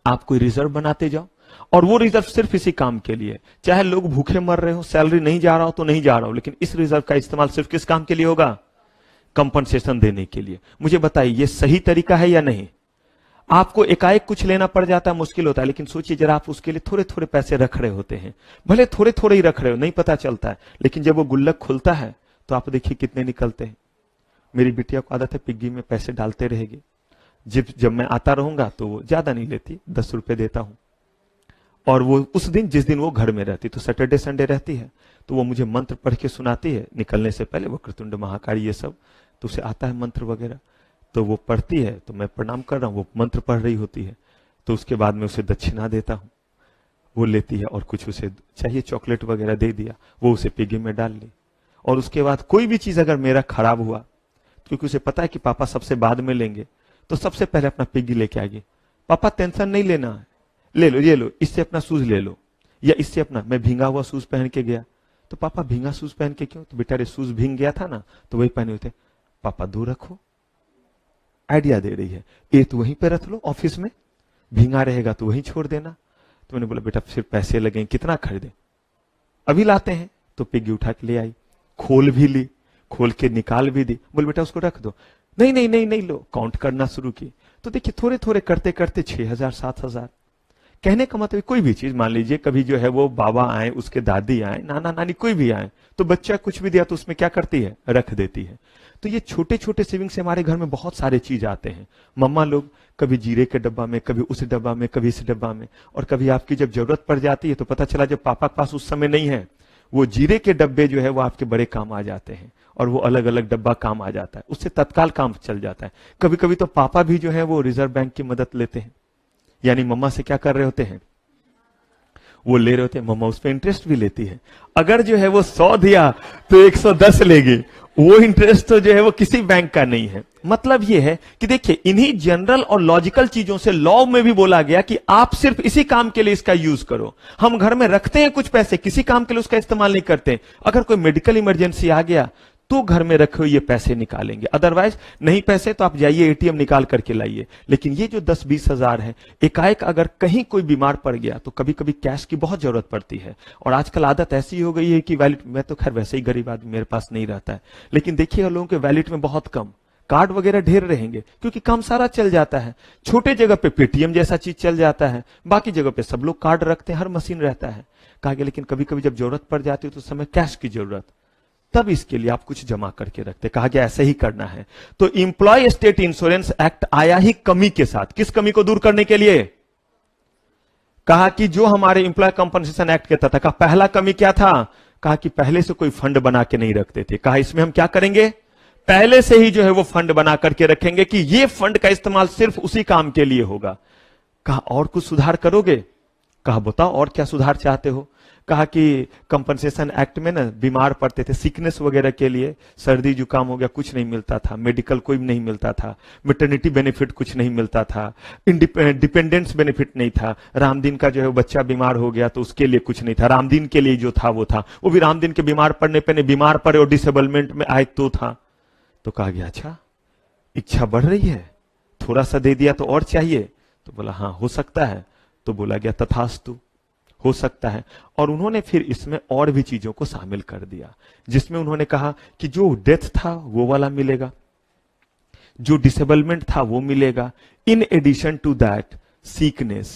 आप कोई रिजर्व बनाते जाओ, और वो रिजर्व सिर्फ इसी काम के लिए, चाहे लोग भूखे मर रहे हो, सैलरी नहीं जा रहा हो तो नहीं जा रहा हो, लेकिन इस रिजर्व का इस्तेमाल सिर्फ किस काम के लिए होगा? कंपनसेशन देने के लिए। मुझे बताइए ये सही तरीका है या नहीं? आपको एकाएक कुछ लेना पड़ जाता है, मुश्किल होता है, लेकिन सोचिए जरा आप उसके लिए थोड़े थोड़े पैसे रख रहे होते हैं, भले थोड़े थोड़े ही रख रहे हो, नहीं पता चलता है, लेकिन जब वो गुल्लक खुलता है तो आप देखिए कितने निकलते हैं। मेरी बिटिया को आदत है पिग्गी में पैसे डालते रहेगी, जब मैं आता रहूंगा तो वो ज्यादा नहीं लेती, 10 रुपए देता हूं। और वो उस दिन जिस दिन वो घर में रहती, तो सैटरडे संडे रहती है, तो वो मुझे मंत्र पढ़ के सुनाती है निकलने से पहले, वक्रतुंड महाकाली ये सब, तो उसे आता है मंत्र वगैरह, तो वो पढ़ती है, तो मैं प्रणाम कर रहा हूं, वो मंत्र पढ़ रही होती है, तो उसके बाद में उसे दक्षिणा देता हूं, वो लेती है, और कुछ उसे चाहिए चॉकलेट वगैरह दे दिया, वो उसे पिगी में डाल ली। और उसके बाद कोई भी चीज अगर मेरा खराब हुआ, क्योंकि उसे पता है कि पापा सबसे बाद में लेंगे, तो सबसे पहले अपना पिगी लेके आ गई, पापा टेंशन नहीं लेना है, ले लो ये लो, इससे अपना शूज ले लो, या इससे अपना, मैं भींगा हुआ शूज पहन के गया, तो पापा भींगा शूज पहन के क्यों, तो बेटा रे शूज भींग गया था ना, तो वही पहने होते, पापा दूर रखो, आइडिया दे रही है, ये तो वहीं पे रख लो ऑफिस में, भींगा रहेगा तो वहीं छोड़ देना। तो मैंने बोला बेटा फिर पैसे लगेंगे, कितना खरीदे, अभी लाते हैं, तो पिग्गी उठा के ले आई, खोल भी ली, खोल के निकाल भी दी, बोल बेटा उसको रख दो, नहीं नहीं नहीं नहीं, लो काउंट करना शुरू की, तो देखिए थोड़े थोड़े करते करते 6,000 7,000। कहने का मतलब कोई भी चीज, मान लीजिए कभी जो है वो बाबा आए, उसके दादी आए, नाना नानी कोई भी आए, तो बच्चा कुछ भी दिया तो उसमें क्या करती है, रख देती है। तो ये छोटे छोटे सेविंग से हमारे घर में बहुत सारे चीज आते हैं। मम्मा लोग कभी जीरे के डब्बा में, कभी उस डब्बा में, कभी इस डब्बा में, और कभी आपकी जब जरूरत पड़ जाती है तो पता चला जब पापा के पास उस समय नहीं है, वो जीरे के डब्बे जो है वो आपके बड़े काम आ जाते हैं, और वो अलग अलग डब्बा काम आ जाता है, उससे तत्काल काम चल जाता है। कभी कभी तो पापा भी जो है वो रिजर्व बैंक की मदद लेते हैं, यानी मम्मा से क्या कर रहे होते हैं, वो ले रहे होते हैं, मम्मा उस पर इंटरेस्ट भी लेती है। अगर जो है वो 100 दिया तो 110 लेगी, वो इंटरेस्ट तो जो है वो किसी बैंक का नहीं है। मतलब ये है कि देखिए इन्हीं जनरल और लॉजिकल चीजों से लॉ में भी बोला गया कि आप सिर्फ इसी काम के लिए इसका यूज करो। हम घर में रखते हैं कुछ पैसे, किसी काम के लिए उसका इस्तेमाल नहीं करते, अगर कोई मेडिकल इमरजेंसी आ गया तो घर में रखे हुए ये पैसे निकालेंगे, अदरवाइज नहीं पैसे तो आप जाइए एटीएम निकाल करके लाइए। लेकिन ये जो 10-20 हजार है, एकाएक अगर कहीं कोई बीमार पड़ गया तो कभी कभी कैश की बहुत जरूरत पड़ती है। और आजकल आदत ऐसी हो गई है कि वैलेट, मैं तो खैर वैसे ही गरीब आदमी, मेरे पास नहीं रहता है, लेकिन देखिएगा लोगों के वैलेट में बहुत कम, कार्ड वगैरह ढेर रहेंगे, क्योंकि काम सारा चल जाता है। छोटे जगह पे पेटीएम जैसा चीज चल जाता है, बाकी जगह पे सब लोग कार्ड रखते हैं, हर मशीन रहता है। कहा गया लेकिन कभी कभी जब जरूरत पड़ जाती है तो उस समय कैश की जरूरत, तब इसके लिए आप कुछ जमा करके रखते। कहा गया ऐसे ही करना है। तो इंप्लॉय स्टेट इंश्योरेंस एक्ट आया ही कमी के साथ, किस कमी को दूर करने के लिए, कहा कि जो हमारे इंप्लॉय कंपनसेशन एक्ट के तहत, कहा पहला कमी क्या था, कहा कि पहले से कोई फंड बना के नहीं रखते थे। कहा इसमें हम क्या करेंगे, पहले से ही जो है वो फंड बना करके रखेंगे कि ये फंड का इस्तेमाल सिर्फ उसी काम के लिए होगा। कहा और कुछ सुधार करोगे, कहा बताओ और क्या सुधार चाहते हो। कहा कि कंपनसेशन एक्ट में ना बीमार पड़ते थे, सिकनेस वगैरह के लिए, सर्दी जुकाम हो गया कुछ नहीं मिलता था, मेडिकल कोई नहीं मिलता था, मैटरनिटी बेनिफिट कुछ नहीं मिलता था, डिपेंडेंस बेनिफिट नहीं था, रामदीन का जो है बच्चा बीमार हो गया तो उसके लिए कुछ नहीं था, रामदीन के लिए जो था वो था, वो भी रामदीन के बीमार पड़ने पे नहीं, बीमार पड़े और डिसेबलमेंट में आए तो था। तो कहा गया अच्छा इच्छा बढ़ रही है, थोड़ा सा दे दिया तो और चाहिए, तो बोला हाँ हो सकता है, तो बोला गया तथास्तु, हो सकता है। और उन्होंने फिर इसमें और भी चीजों को शामिल कर दिया, जिसमें उन्होंने कहा कि जो डेथ था वो वाला मिलेगा, जो डिसेबलमेंट था वो मिलेगा, in addition to that sickness,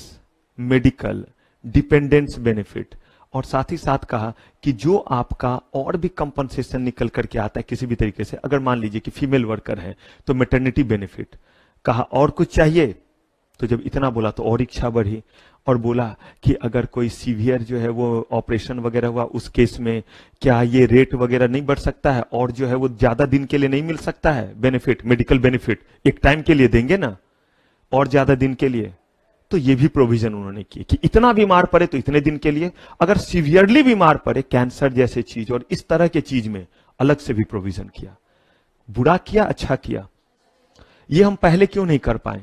medical, dependence benefit, और साथ ही साथ कहा कि जो आपका और भी कंपनसेशन निकल करके आता है किसी भी तरीके से, अगर मान लीजिए कि फीमेल वर्कर है तो मैटरनिटी बेनिफिट, कहा और कुछ चाहिए, तो जब इतना बोला तो और इच्छा बढ़ी, और बोला कि अगर कोई सीवियर जो है वो ऑपरेशन वगैरह हुआ उस केस में क्या ये रेट वगैरह नहीं बढ़ सकता है, और जो है वो ज्यादा दिन के लिए नहीं मिल सकता है बेनिफिट, मेडिकल बेनिफिट एक टाइम के लिए देंगे ना, और ज्यादा दिन के लिए, तो ये भी प्रोविजन उन्होंने की कि इतना बीमार पड़े तो इतने दिन के लिए, अगर सीवियरली बीमार पड़े कैंसर जैसे चीज और इस तरह के चीज में अलग से भी प्रोविजन किया। बुरा किया अच्छा किया, ये हम पहले क्यों नहीं कर पाए,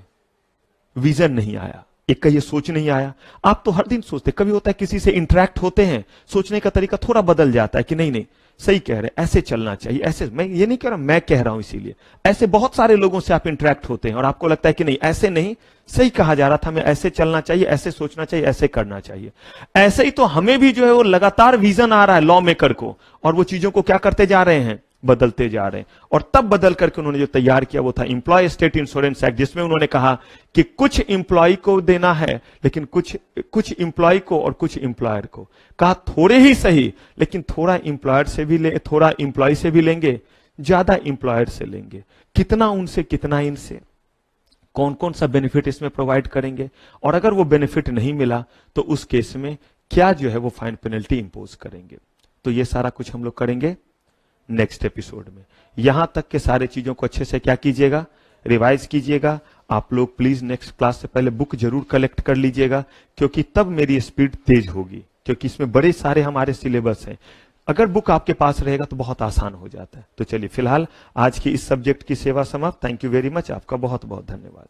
विजन नहीं आया, एक का ये सोच नहीं आया। आप तो हर दिन सोचते, कभी होता है किसी से इंटरेक्ट होते हैं, सोचने का तरीका थोड़ा बदल जाता है कि नहीं नहीं सही कह रहे, ऐसे चलना चाहिए, ऐसे, मैं ये नहीं कह रहा, मैं कह रहा हूं इसीलिए, ऐसे बहुत सारे लोगों से आप इंटरेक्ट होते हैं और आपको लगता है कि नहीं ऐसे नहीं सही कहा जा रहा था, मैं ऐसे चलना चाहिए, ऐसे सोचना चाहिए, ऐसे करना चाहिए। ऐसे ही तो हमें भी जो है वो लगातार विजन आ रहा है लॉ मेकर को, और वो चीजों को क्या करते जा रहे हैं, बदलते जा रहे हैं। और तब बदल करके उन्होंने जो तैयार किया वो था इंप्लॉय स्टेट इंश्योरेंस एक्ट, जिसमें उन्होंने कहा कि कुछ इंप्लॉय को देना है, लेकिन कुछ इंप्लॉय को और कुछ इंप्लॉयर को, कहा थोड़े ही सही लेकिन थोड़ा इंप्लॉयर से भी ले, थोड़ा इंप्लॉय से भी लेंगे, ज्यादा इंप्लॉयर से लेंगे, कितना उनसे कितना इनसे, कौन कौन सा बेनिफिट इसमें प्रोवाइड करेंगे, और अगर वो बेनिफिट नहीं मिला तो उस केस में क्या जो है वो फाइन पेनल्टी इंपोज करेंगे। तो ये सारा कुछ हम लोग करेंगे नेक्स्ट एपिसोड में। यहां तक के सारे चीजों को अच्छे से क्या कीजिएगा, रिवाइज कीजिएगा। आप लोग प्लीज नेक्स्ट क्लास से पहले बुक जरूर कलेक्ट कर लीजिएगा, क्योंकि तब मेरी स्पीड तेज होगी, क्योंकि इसमें बड़े सारे हमारे सिलेबस हैं। अगर बुक आपके पास रहेगा तो बहुत आसान हो जाता है। तो चलिए फिलहाल आज की इस सब्जेक्ट की सेवा समाप्त। थैंक यू वेरी मच, आपका बहुत बहुत धन्यवाद।